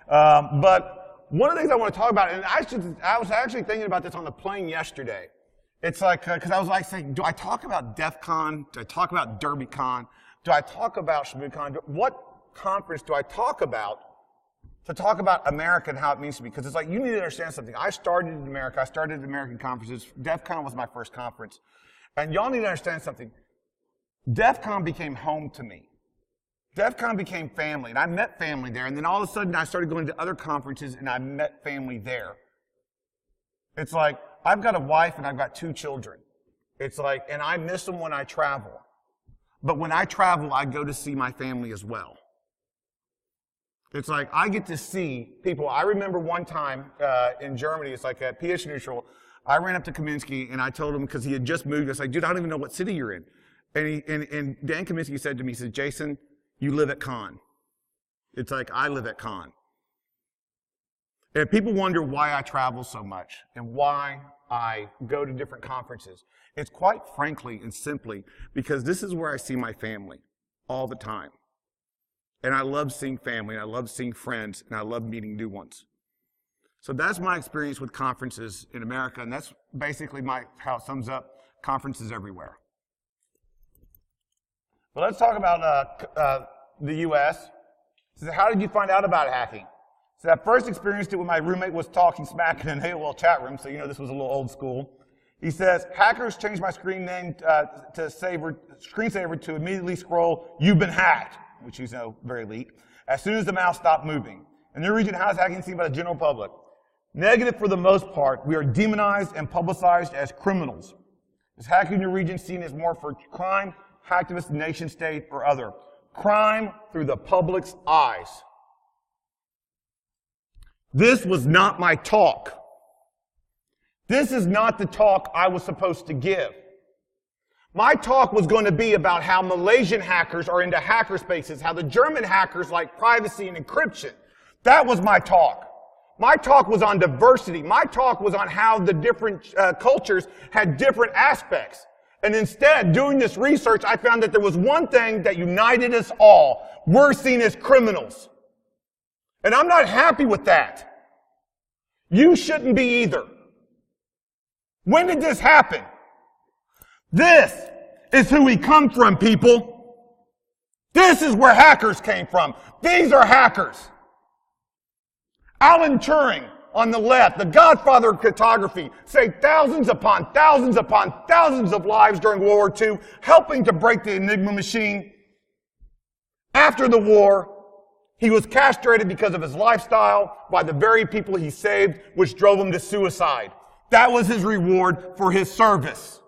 But one of the things I want to talk about, and I was actually thinking about this on the plane yesterday. It's like, because I was like saying, do I talk about DEF CON? Do I talk about DerbyCon? Do I talk about ShabuCon? What conference do I talk about to talk about America and how it means to me? Because it's like, you need to understand something. I started in America. I started at American conferences. DEF CON was my first conference. And y'all need to understand something. DEF CON became home to me. DEF CON became family, and I met family there. And then all of a sudden, I started going to other conferences, and I met family there. It's like, I've got a wife and I've got 2 children. It's like, and I miss them when I travel. But when I travel, I go to see my family as well. It's like, I get to see people. I remember one time in Germany, it's like at PH Neutral, I ran up to Kaminsky and I told him, because he had just moved, I was like, dude, I don't even know what city you're in. And Dan Kaminsky said to me, he said, Jayson, you live at Con. It's like, I live at Con. And people wonder why I travel so much and why I go to different conferences. It's quite frankly and simply because this is where I see my family all the time. And I love seeing family, and I love seeing friends, and I love meeting new ones. So that's my experience with conferences in America, and that's basically how it sums up conferences everywhere. But let's talk about the U.S. So how did you find out about hacking? So I first experienced it when my roommate was talking smack in an AOL chat room, so you know this was a little old school. He says, hackers changed my screen name screensaver to immediately scroll, "You've been hacked," which is very elite, as soon as the mouse stopped moving. In your region, how is hacking seen by the general public? Negative for the most part. We are demonized and publicized as criminals. Is hacking in your region seen as more for crime, hacktivist, nation state, or other? Crime through the public's eyes. This was not my talk. This is not the talk I was supposed to give. My talk was going to be about how Malaysian hackers are into hacker spaces, how the German hackers like privacy and encryption. That was my talk. My talk was on diversity. My talk was on how the different cultures had different aspects. And instead, doing this research, I found that there was one thing that united us all. We're seen as criminals. And I'm not happy with that. You shouldn't be either. When did this happen? This is who we come from, people. This is where hackers came from. These are hackers. Alan Turing, on the left, the godfather of cryptography, saved thousands upon thousands upon thousands of lives during World War II, helping to break the Enigma machine. After the war, he was castrated because of his lifestyle by the very people he saved, which drove him to suicide. That was his reward for his service.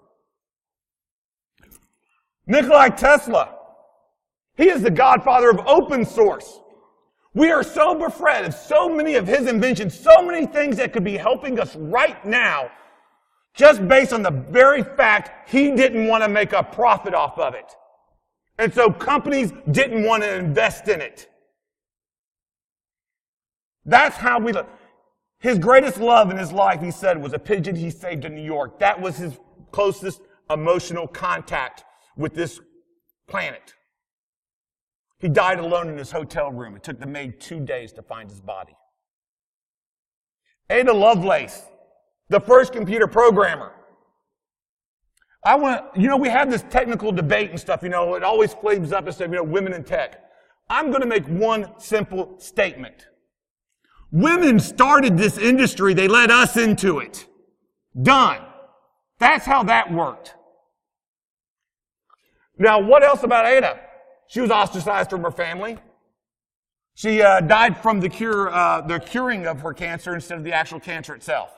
Nikola Tesla, he is the godfather of open source. We are so befriended, so many of his inventions, so many things that could be helping us right now, just based on the very fact he didn't want to make a profit off of it. And so companies didn't want to invest in it. That's how we look. His greatest love in his life, he said, was a pigeon he saved in New York. That was his closest emotional contact with this planet. He died alone in his hotel room. It took the maid 2 days to find his body. Ada Lovelace, the first computer programmer. We have this technical debate and stuff, it always flames up and says, women in tech. I'm going to make one simple statement. Women started this industry. They led us into it. Done. That's how that worked. Now, what else about Ada? She was ostracized from her family. She died from the curing of her cancer instead of the actual cancer itself.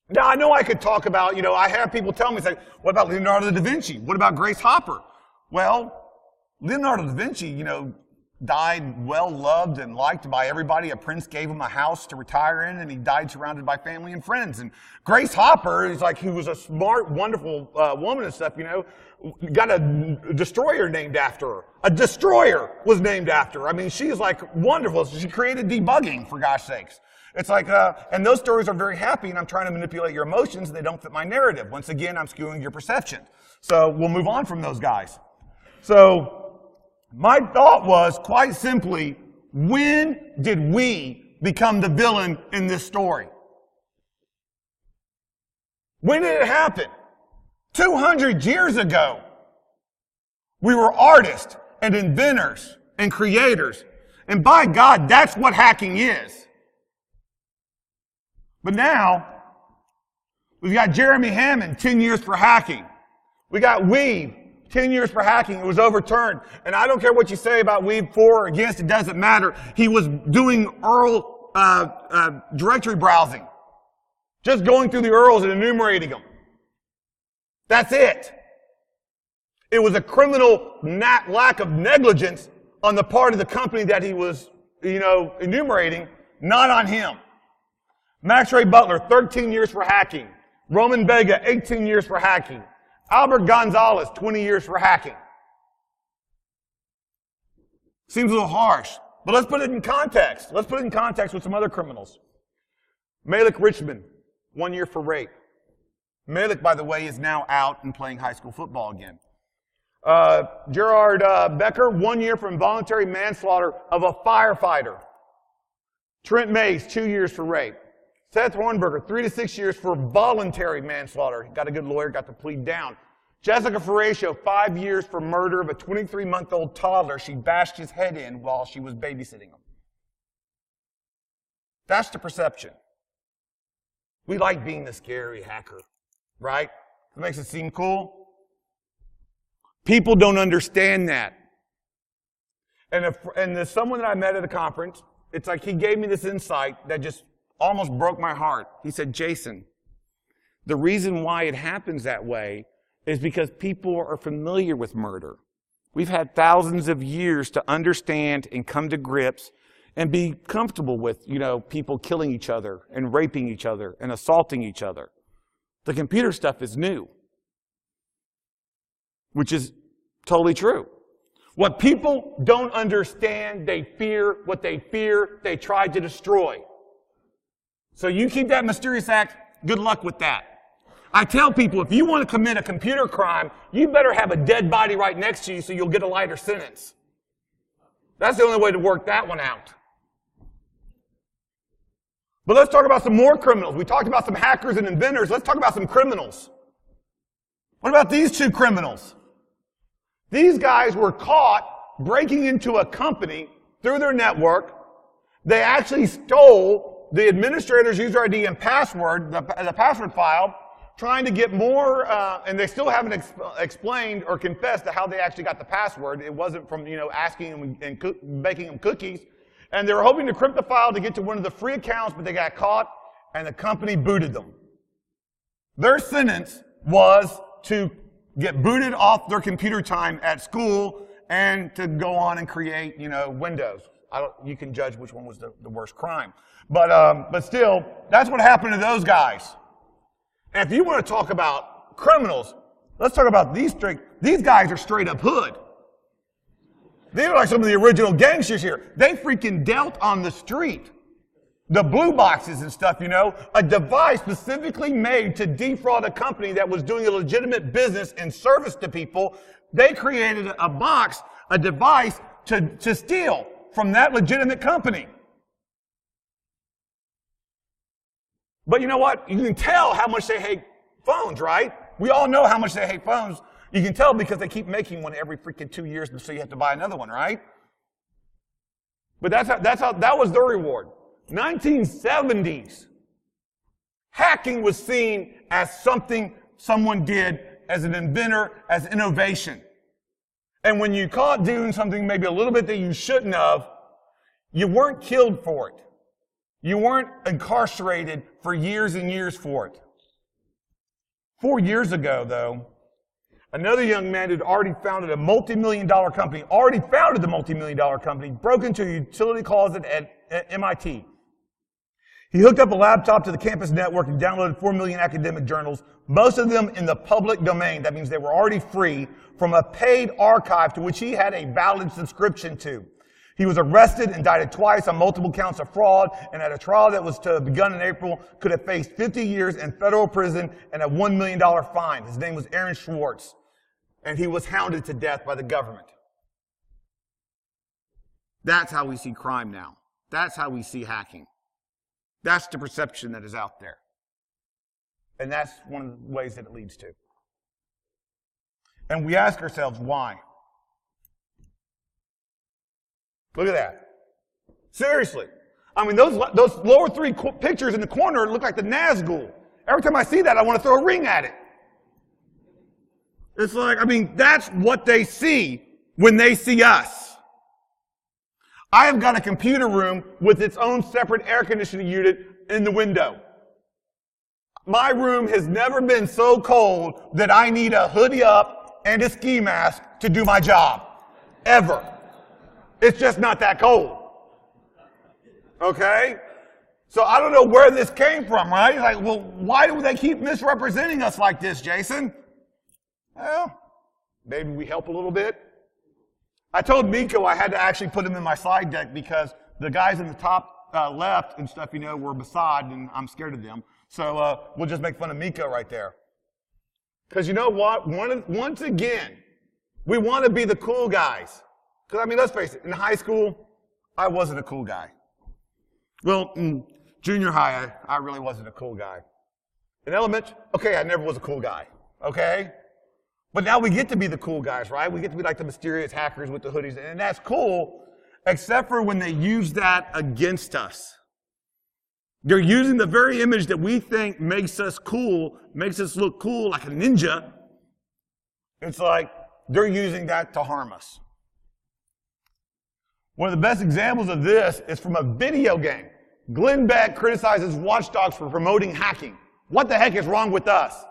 Now, I know I could talk about, I have people tell me, say, what about Leonardo da Vinci? What about Grace Hopper? Well, Leonardo da Vinci, died well loved and liked by everybody. A prince gave him a house to retire in, and he died surrounded by family and friends. And Grace Hopper is who was a smart, wonderful woman and stuff, got a destroyer named after her. A destroyer was named after her. I mean, she's wonderful. She created debugging, for gosh sakes. It's and those stories are very happy, and I'm trying to manipulate your emotions, and they don't fit my narrative. Once again, I'm skewing your perception. So we'll move on from those guys. So my thought was, quite simply, when did we become the villain in this story? When did it happen? 200 years ago, we were artists and inventors and creators. And by God, that's what hacking is. But now, we've got Jeremy Hammond, 10 years for hacking. We got Weave, 10 years for hacking. It was overturned. And I don't care what you say about Weave for or against, it doesn't matter. He was doing URL directory browsing. Just going through the URLs and enumerating them. That's it. It was a criminal lack of negligence on the part of the company that he was, enumerating, not on him. Max Ray Butler, 13 years for hacking. Roman Vega, 18 years for hacking. Albert Gonzalez, 20 years for hacking. Seems a little harsh, but let's put it in context. Let's put it in context with some other criminals. Malik Richmond, 1 year for rape. Malik, by the way, is now out and playing high school football again. Gerard Becker, 1 year for involuntary manslaughter of a firefighter. Trent Mays, 2 years for rape. Seth Hornberger, 3 to 6 years for voluntary manslaughter. He got a good lawyer, got to plead down. Jessica Ferratio, 5 years for murder of a 23-month-old toddler. She bashed his head in while she was babysitting him. That's the perception. We like being the scary hacker, right? It makes it seem cool. People don't understand that. And there's someone that I met at a conference, it's he gave me this insight that just almost broke my heart. He said, Jason, the reason why it happens that way is because people are familiar with murder. We've had thousands of years to understand and come to grips and be comfortable with, people killing each other and raping each other and assaulting each other. The computer stuff is new, which is totally true. What people don't understand, they fear. What they fear, they try to destroy. So you keep that mysterious act, good luck with that. I tell people, if you want to commit a computer crime, you better have a dead body right next to you so you'll get a lighter sentence. That's the only way to work that one out. But let's talk about some more criminals. We talked about some hackers and inventors. Let's talk about some criminals. What about these two criminals? These guys were caught breaking into a company through their network. They actually stole the administrator's user ID and password, the password file, trying to get more, and they still haven't explained or confessed to how they actually got the password. It wasn't from, asking them and baking them cookies. And they were hoping to crypt the file to get to one of the free accounts, but they got caught, and the company booted them. Their sentence was to get booted off their computer time at school and to go on and create, Windows. You can judge which one was the worst crime. But still, that's what happened to those guys. And if you want to talk about criminals, let's talk about these guys are straight up hood. These are like some of the original gangsters here. They freaking dealt on the street. The blue boxes and stuff, a device specifically made to defraud a company that was doing a legitimate business and service to people. They created a device to steal from that legitimate company. But you know what? You can tell how much they hate phones, right? We all know how much they hate phones. You can tell because they keep making one every freaking 2 years, so you have to buy another one, right? But that was their reward. 1970s. Hacking was seen as something someone did as an inventor, as innovation. And when you caught doing something maybe a little bit that you shouldn't have, You weren't killed for it. You weren't incarcerated for years and years for it. 4 years ago, though, another young man who'd already founded the multi-million-dollar company, broke into a utility closet at MIT. He hooked up a laptop to the campus network and downloaded 4 million academic journals, most of them in the public domain. That means they were already free from a paid archive to which he had a valid subscription to. He was arrested, indicted twice on multiple counts of fraud, and at a trial that was to have begun in April, could have faced 50 years in federal prison and a $1 million fine. His name was Aaron Schwartz, and he was hounded to death by the government. That's how we see crime now. That's how we see hacking. That's the perception that is out there. And that's one of the ways that it leads to. And we ask ourselves, why? Look at that. Seriously. I mean, those lower three pictures in the corner look like the Nazgul. Every time I see that, I want to throw a ring at it. It's like, I mean, that's what they see when they see us. I have got a computer room with its own separate air conditioning unit in the window. My room has never been so cold that I need a hoodie up and a ski mask to do my job. Ever. It's just not that cold. Okay? So I don't know where this came from, right? Like, well, why do they keep misrepresenting us like this, Jason? Well, maybe we help a little bit. I told Miko I had to actually put him in my slide deck because the guys in the top left and stuff, were Mossad, and I'm scared of them. So we'll just make fun of Miko right there. Because you know what? Once again, we want to be the cool guys. Because, I mean, let's face it, in high school, I wasn't a cool guy. Well, in junior high, I really wasn't a cool guy. In elementary, okay, I never was a cool guy, okay? But now we get to be the cool guys, right? We get to be like the mysterious hackers with the hoodies, and that's cool, except for when they use that against us. They're using the very image that we think makes us cool, makes us look cool like a ninja. It's like they're using that to harm us. One of the best examples of this is from a video game. Glenn Beck criticizes Watch Dogs for promoting hacking. What the heck is wrong with us?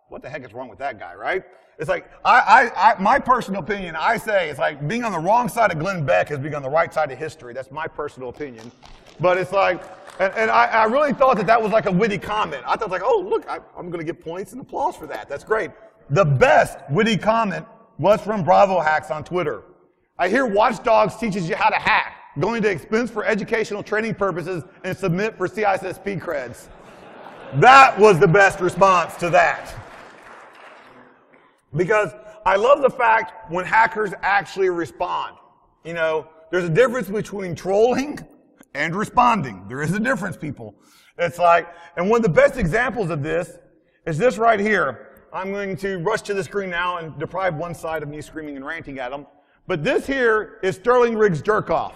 What the heck is wrong with that guy, right? It's like, my personal opinion, I say, it's like being on the wrong side of Glenn Beck is being on the right side of history. That's my personal opinion. But it's like, and I really thought that was like a witty comment. I thought like, oh, look, I'm going to get points and applause for that. That's great. The best witty comment was from Bravo Hacks on Twitter. I hear Watch Dogs teaches you how to hack, going to expense for educational training purposes and submit for CISSP creds. That was the best response to that. Because I love the fact when hackers actually respond. There's a difference between trolling and responding. There is a difference, people. It's like, and one of the best examples of this is this right here. I'm going to rush to the screen now and deprive one side of me screaming and ranting at them. But this here is Sterling Riggs Jerkoff,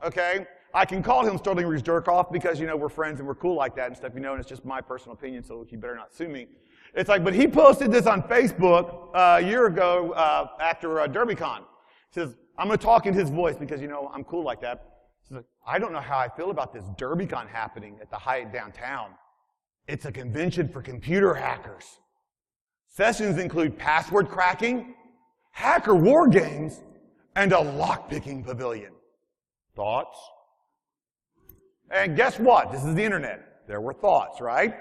okay? I can call him Sterling Riggs Jerkoff because, we're friends and we're cool like that and stuff, and it's just my personal opinion, so you better not sue me. It's like, but he posted this on Facebook a year ago after DerbyCon. He says, I'm going to talk in his voice because, I'm cool like that. He says, I don't know how I feel about this DerbyCon happening at the Hyatt downtown. It's a convention for computer hackers. Sessions include password cracking, hacker war games, and a lockpicking pavilion. Thoughts? And guess what? This is the internet. There were thoughts, right?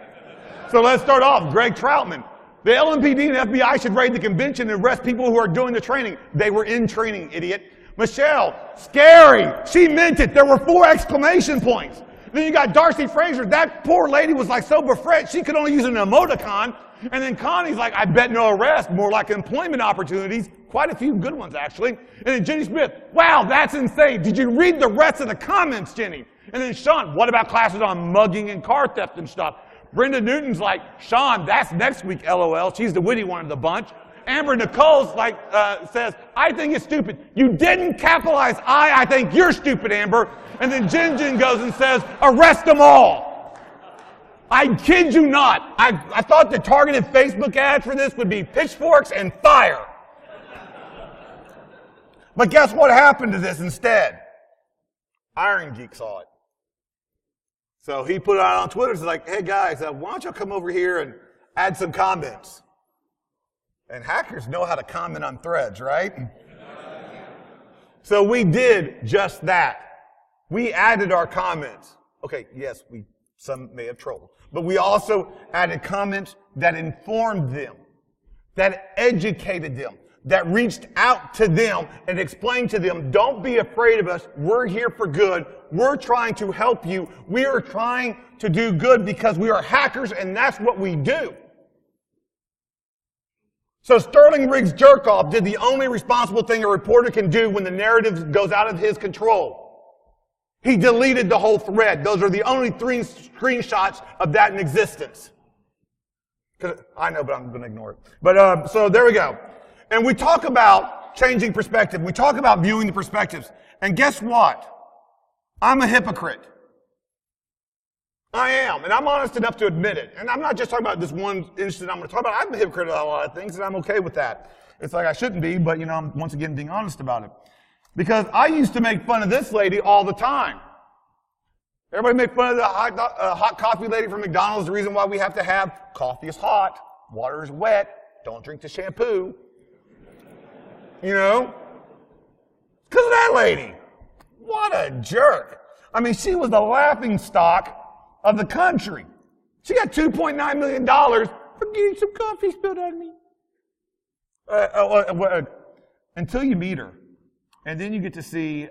So let's start off. Greg Troutman. The LMPD and FBI should raid the convention and arrest people who are doing the training. They were in training, idiot. Michelle, scary. She meant it. There were 4 exclamation points. Then you got Darcy Fraser. That poor lady was like so befret, she could only use an emoticon. And then Connie's like, I bet no arrest, more like employment opportunities. Quite a few good ones, actually. And then Jenny Smith, wow, that's insane. Did you read the rest of the comments, Jenny? And then Sean, what about classes on mugging and car theft and stuff? Brenda Newton's like, Sean, that's next week, LOL. She's the witty one of the bunch. Amber Nicole's like, says, I think it's stupid. You didn't capitalize I think you're stupid, Amber. And then Jin goes and says, arrest them all. I kid you not. I thought the targeted Facebook ad for this would be pitchforks and fire. But guess what happened to this instead? Iron Geek saw it. So he put it out on Twitter. He's like, hey guys, why don't y'all come over here and add some comments? And hackers know how to comment on threads, right? So we did just that. We added our comments. Okay, yes, some may have trolled, but we also added comments that informed them, that educated them, that reached out to them and explained to them, don't be afraid of us. We're here for good. We're trying to help you. We are trying to do good because we are hackers and that's what we do. So Sterling Riggs Jerkoff did the only responsible thing a reporter can do when the narrative goes out of his control. He deleted the whole thread. Those are the only 3 screenshots of that in existence. I know, but I'm going to ignore it. But so there we go. And we talk about changing perspective. We talk about viewing the perspectives. And guess what? I'm a hypocrite. I am. And I'm honest enough to admit it. And I'm not just talking about this one instance I'm going to talk about. I'm a hypocrite about a lot of things, and I'm okay with that. It's like I shouldn't be, but, I'm once again being honest about it. Because I used to make fun of this lady all the time. Everybody make fun of the hot coffee lady from McDonald's. The reason why we have to have coffee is hot, water is wet, don't drink the shampoo. Because of that lady. What a jerk. I mean, she was the laughingstock of the country. She got $2.9 million for getting some coffee spilled on me. Until you meet her. And then you get to see,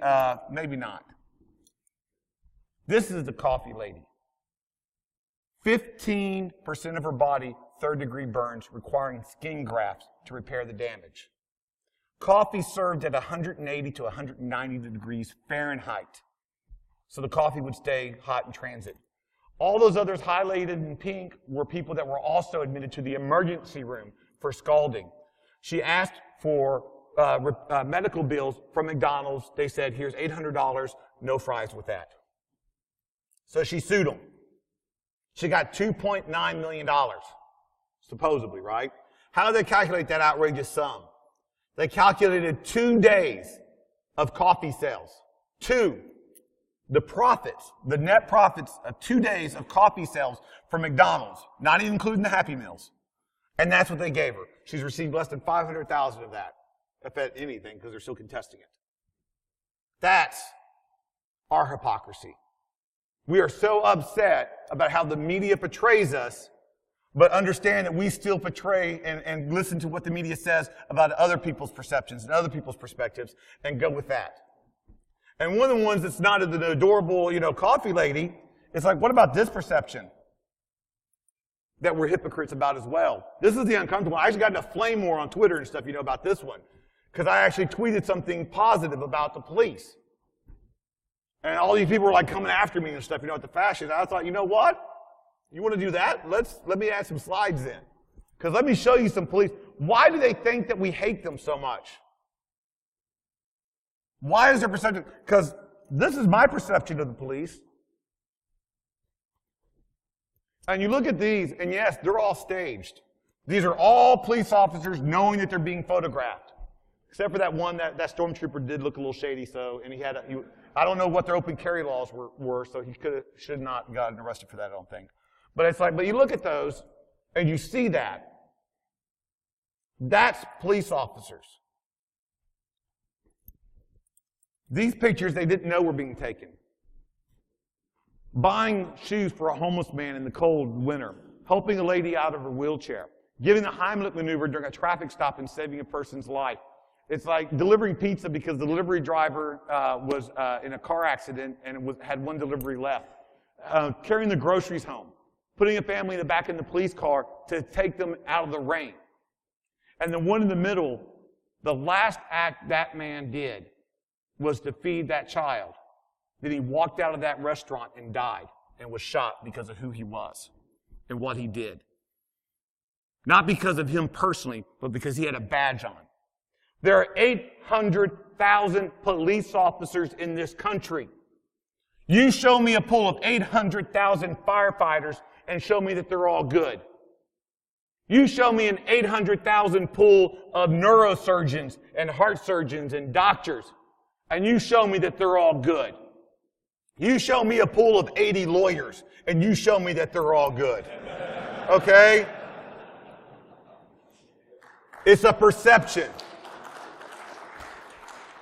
maybe not. This is the coffee lady. 15% of her body, 3rd-degree burns, requiring skin grafts to repair the damage. Coffee served at 180 to 190 degrees Fahrenheit. So the coffee would stay hot in transit. All those others highlighted in pink were people that were also admitted to the emergency room for scalding. She asked for medical bills from McDonald's. They said, here's $800, no fries with that. So she sued them. She got $2.9 million, supposedly, right? How do they calculate that outrageous sum? They calculated 2 days of coffee sales. 2. The profits, the net profits of 2 days of coffee sales from McDonald's, not even including the Happy Meals. And that's what they gave her. She's received less than $500,000 of that, if at anything, because they're still contesting it. That's our hypocrisy. We are so upset about how the media portrays us, but understand that we still portray and listen to what the media says about other people's perceptions and other people's perspectives and go with that. And one of the ones that's not the adorable, coffee lady, is like, what about this perception that we're hypocrites about as well? This is the uncomfortable one. I actually got into flame war on Twitter and stuff, about this one. Because I actually tweeted something positive about the police. And all these people were like coming after me and stuff, at the fashion. I thought, you know what? You want to do that? Let me add some slides in. Because let me show you some police. Why do they think that we hate them so much? Why is their perception? Because this is my perception of the police. And you look at these, and yes, they're all staged. These are all police officers knowing that they're being photographed. Except for that one, that stormtrooper did look a little shady, so, and I don't know what their open carry laws were, so he should not gotten arrested for that, I don't think. But it's like, but you look at those, and you see that. That's police officers. These pictures they didn't know were being taken. Buying shoes for a homeless man in the cold winter. Helping a lady out of her wheelchair. Giving the Heimlich maneuver during a traffic stop and saving a person's life. It's like delivering pizza because the delivery driver was in a car accident and had one delivery left. Carrying the groceries home. Putting a family in the back of the police car to take them out of the rain. And the one in the middle, the last act that man did was to feed that child. Then he walked out of that restaurant and died and was shot because of who he was and what he did. Not because of him personally, but because he had a badge on. There are 800,000 police officers in this country. You show me a pool of 800,000 firefighters and show me that they're all good. You show me an 800,000 pool of neurosurgeons and heart surgeons and doctors, and you show me that they're all good. You show me a pool of 80 lawyers, and you show me that they're all good. Okay? It's a perception.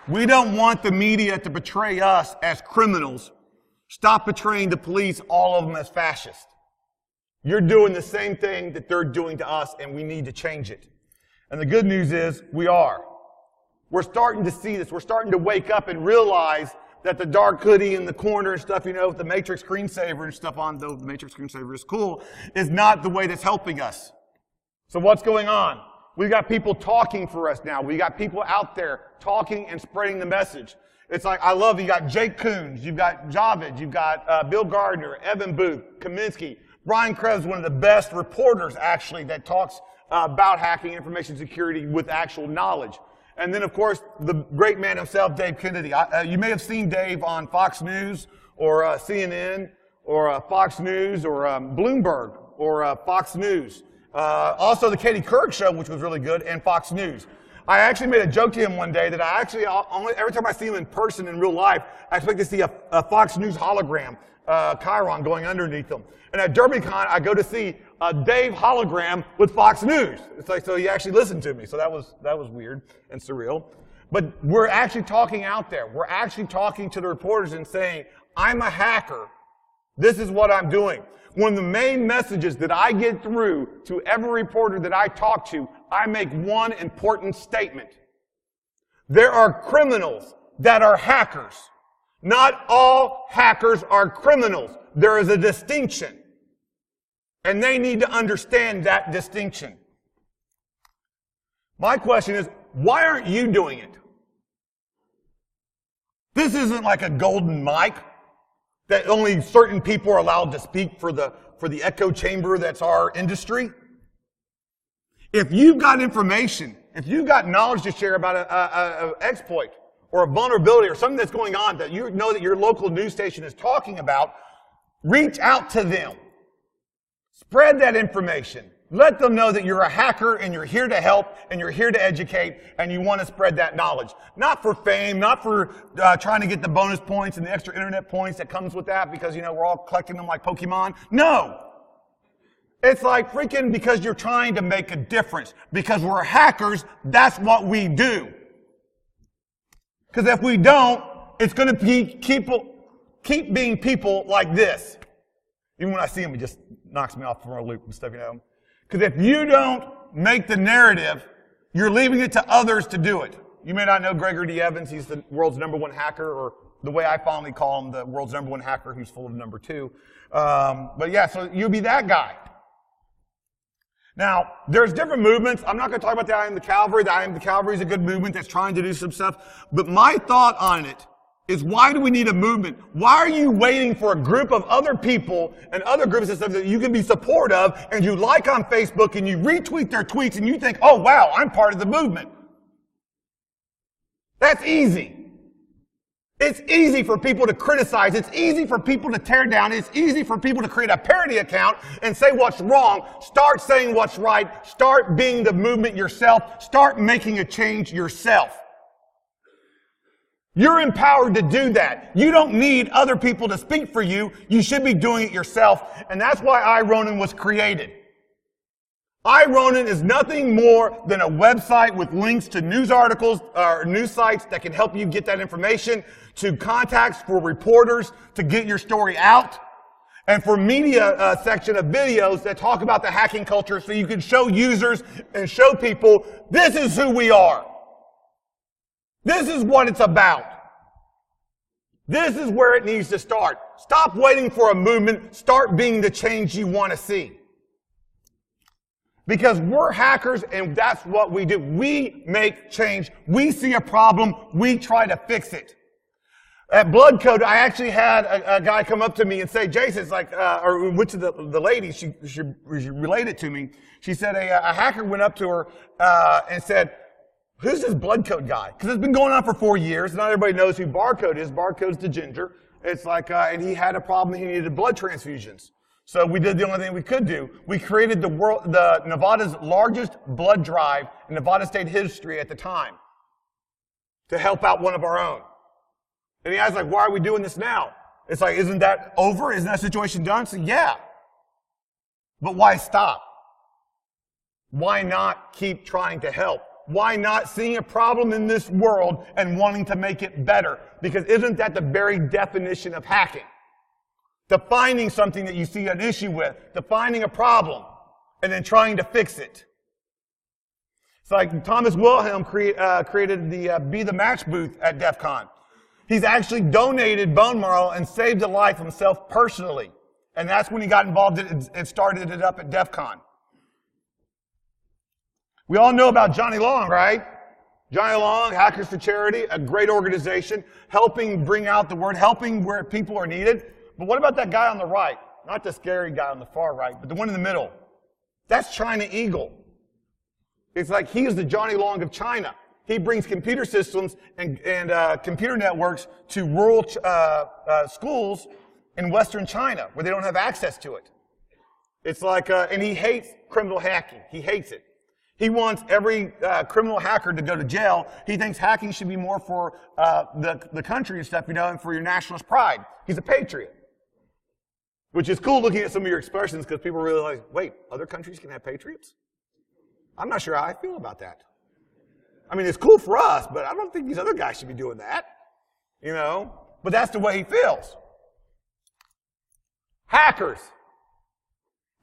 We don't want the media to portray us as criminals. Stop portraying the police, all of them, as fascists. You're doing the same thing that they're doing to us, and we need to change it. And the good news is, we are. We're starting to see this. We're starting to wake up and realize that the dark hoodie in the corner and stuff, with the Matrix screensaver and stuff on, though the Matrix screensaver is cool, is not the way that's helping us. So what's going on? We've got people talking for us now. We got people out there talking and spreading the message. It's like, I love, you got Jake Coons, you've got Javed, you've got Bill Gardner, Evan Booth, Kaminsky. Brian Krebs, one of the best reporters, actually, that talks about hacking and information security with actual knowledge. And then, of course, the great man himself, Dave Kennedy. You may have seen Dave on Fox News or CNN or Fox News or Bloomberg or Fox News. Also, the Katie Couric show, which was really good, and Fox News. I actually made a joke to him one day that I actually, every time I see him in person in real life, I expect to see a Fox News hologram, Chiron, going underneath them. And at DerbyCon, I go to see a Dave hologram with Fox News. It's like, so he actually listened to me. So that was weird and surreal. But we're actually talking out there. We're actually talking to the reporters and saying, I'm a hacker. This is what I'm doing. One of the main messages that I get through to every reporter that I talk to, I make one important statement. There are criminals that are hackers. Not all hackers are criminals. There is a distinction. And they need to understand that distinction. My question is, why aren't you doing it? This isn't like a golden mic that only certain people are allowed to speak for the echo chamber that's our industry. If you've got information, if you've got knowledge to share about an exploit or a vulnerability or something that's going on that you know that your local news station is talking about, reach out to them. Spread that information. Let them know that you're a hacker and you're here to help and you're here to educate and you want to spread that knowledge. Not for fame, not for trying to get the bonus points and the extra internet points that comes with that because, we're all collecting them like Pokemon. No. It's like freaking because you're trying to make a difference. Because we're hackers, that's what we do. Because if we don't, it's going to be keep being people like this. Even when I see them, it just knocks me off from a loop and stuff, Because if you don't make the narrative, you're leaving it to others to do it. You may not know Gregory D. Evans. He's the world's #1 hacker, or the way I fondly call him, the world's #1 hacker who's full of number 2. But yeah, so you'll be that guy. Now, there's different movements. I'm not going to talk about the I Am the Cavalry. The I Am the Cavalry is a good movement that's trying to do some stuff. But my thought on it is, why do we need a movement? Why are you waiting for a group of other people and other groups and stuff that you can be support of and you like on Facebook and you retweet their tweets and you think, oh wow, I'm part of the movement? That's easy. It's easy for people to criticize. It's easy for people to tear down. It's easy for people to create a parody account and say what's wrong. Start saying what's right. Start being the movement yourself. Start making a change yourself. You're empowered to do that. You don't need other people to speak for you. You should be doing it yourself. And that's why iRonin was created. iRonin is nothing more than a website with links to news articles or news sites that can help you get that information, to contacts for reporters to get your story out, and for media section of videos that talk about the hacking culture so you can show users and show people this is who we are. This is what it's about. This is where it needs to start. Stop waiting for a movement. Start being the change you want to see. Because we're hackers and that's what we do. We make change. We see a problem. We try to fix it. At Blood Code, I actually had a guy come up to me and say, Jayson, it's like, or which of the lady, she relayed it to me. She said a hacker went up to her and said, who's this Blood Code guy? Because it's been going on for 4 years. Not everybody knows who Barcode is. Barcode's the ginger. It's like, and he had a problem. He needed blood transfusions. So we did the only thing we could do. We created the Nevada's largest blood drive in Nevada state history at the time to help out one of our own. And he asked, like, why are we doing this now? It's like, isn't that over? Isn't that situation done? So yeah. But why stop? Why not keep trying to help? Why not seeing a problem in this world and wanting to make it better? Because isn't that the very definition of hacking? Defining something that you see an issue with, defining a problem, and then trying to fix it. It's like Thomas Wilhelm created the Be the Match booth at GrrCON. He's actually donated bone marrow and saved a life himself personally. And that's when he got involved and started it up at GrrCON. We all know about Johnny Long, right? Johnny Long, Hackers for Charity, a great organization, helping bring out the word, helping where people are needed. But what about that guy on the right? Not the scary guy on the far right, but the one in the middle. That's China Eagle. It's like he is the Johnny Long of China. He brings computer systems and computer networks to rural schools in Western China where they don't have access to it. It's like, and he hates criminal hacking. He hates it. He wants every criminal hacker to go to jail. He thinks hacking should be more for the country and stuff, you know, and for your nationalist pride. He's a patriot. Which is cool looking at some of your expressions because people realize, wait, other countries can have patriots? I'm not sure how I feel about that. I mean, it's cool for us, but I don't think these other guys should be doing that. You know? But that's the way he feels. Hackers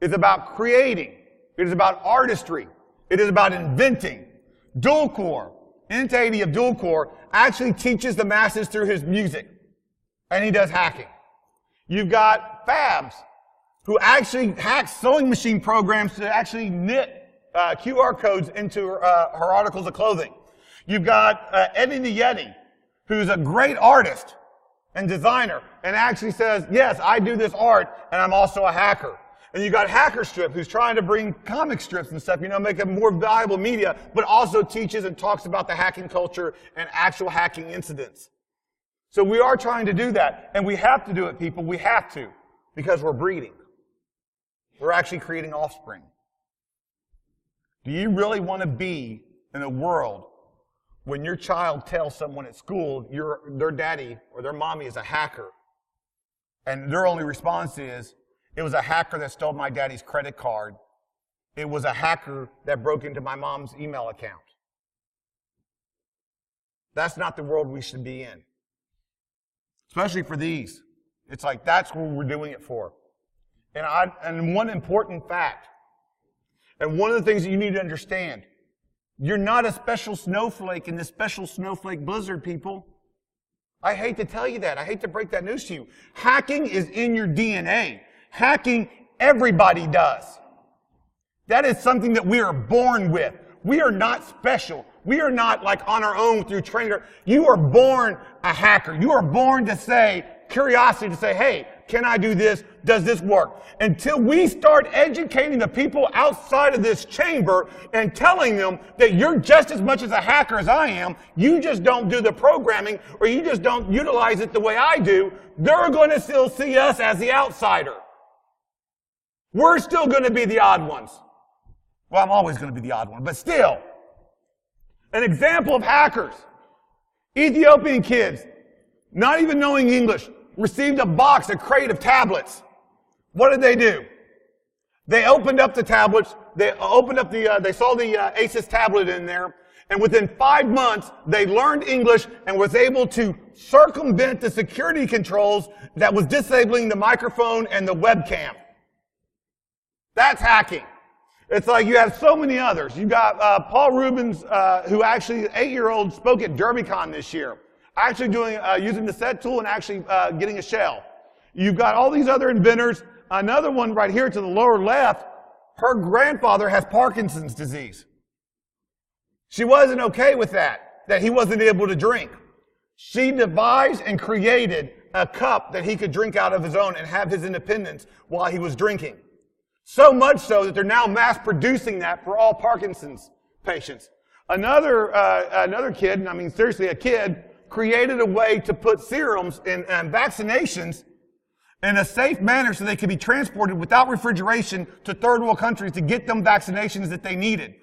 is about creating. It is about artistry. It is about inventing. Dual Core, N80 of Dual Core, actually teaches the masses through his music. And he does hacking. You've got Fabs, who actually hacks sewing machine programs to actually knit QR codes into her articles of clothing. You've got Eddie the Yeti, who's a great artist and designer, and actually says, yes, I do this art, and I'm also a hacker. And you got Hacker Strip, who's trying to bring comic strips and stuff, you know, make it more valuable media, but also teaches and talks about the hacking culture and actual hacking incidents. So we are trying to do that, and we have to do it, people. We have to, because we're breeding. We're actually creating offspring. Do you really want to be in a world when your child tells someone at school their daddy or their mommy is a hacker, and their only response is, it was a hacker that stole my daddy's credit card. It was a hacker that broke into my mom's email account. That's not the world we should be in. Especially for these. It's like, that's what we're doing it for. And one important fact, and one of the things that you need to understand, you're not a special snowflake in this special snowflake blizzard, people. I hate to tell you that. I hate to break that news to you. Hacking is in your DNA. Hacking, everybody does. That is something that we are born with. We are not special. We are not like on our own through training. You are born a hacker. You are born to say, curiosity to say, hey, can I do this? Does this work? Until we start educating the people outside of this chamber and telling them that you're just as much as a hacker as I am, you just don't do the programming or you just don't utilize it the way I do, they're going to still see us as the outsider. We're still going to be the odd ones. Well, I'm always going to be the odd one, but still. An example of hackers. Ethiopian kids, not even knowing English, received a box, a crate of tablets. What did they do? They opened up the tablets, they saw the ASUS tablet in there, and within 5 months, they learned English and was able to circumvent the security controls that was disabling the microphone and the webcam. That's hacking. It's like you have so many others. You got Paul Rubens, who actually, 8-year-old, spoke at GrrCON this year. Actually using the set tool and actually getting a shell. You've got all these other inventors. Another one right here to the lower left, her grandfather has Parkinson's disease. She wasn't okay with that he wasn't able to drink. She devised and created a cup that he could drink out of his own and have his independence while he was drinking. So much so that they're now mass producing that for all Parkinson's patients. Another kid, and I mean seriously a kid, created a way to put serums and vaccinations in a safe manner so they could be transported without refrigeration to third world countries to get them vaccinations that they needed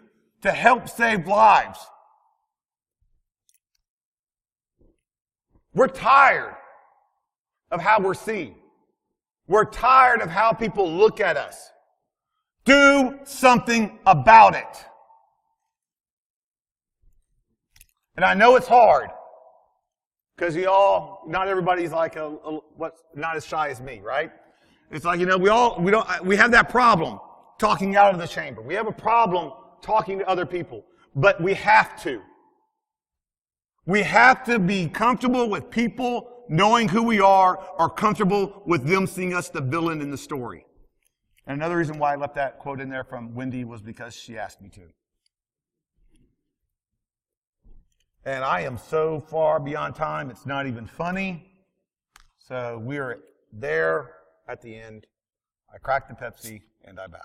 to help save lives. We're tired of how we're seen. We're tired of how people look at us. Do something about it. And I know it's hard, because not everybody's like not as shy as me, right? It's like, we have that problem talking out of the chamber. We have a problem talking to other people, but we have to. We have to be comfortable with people knowing who we are, or comfortable with them seeing us the villain in the story. And another reason why I left that quote in there from Wendy was because she asked me to. And I am so far beyond time, it's not even funny. So we're there at the end. I crack the Pepsi and I bow.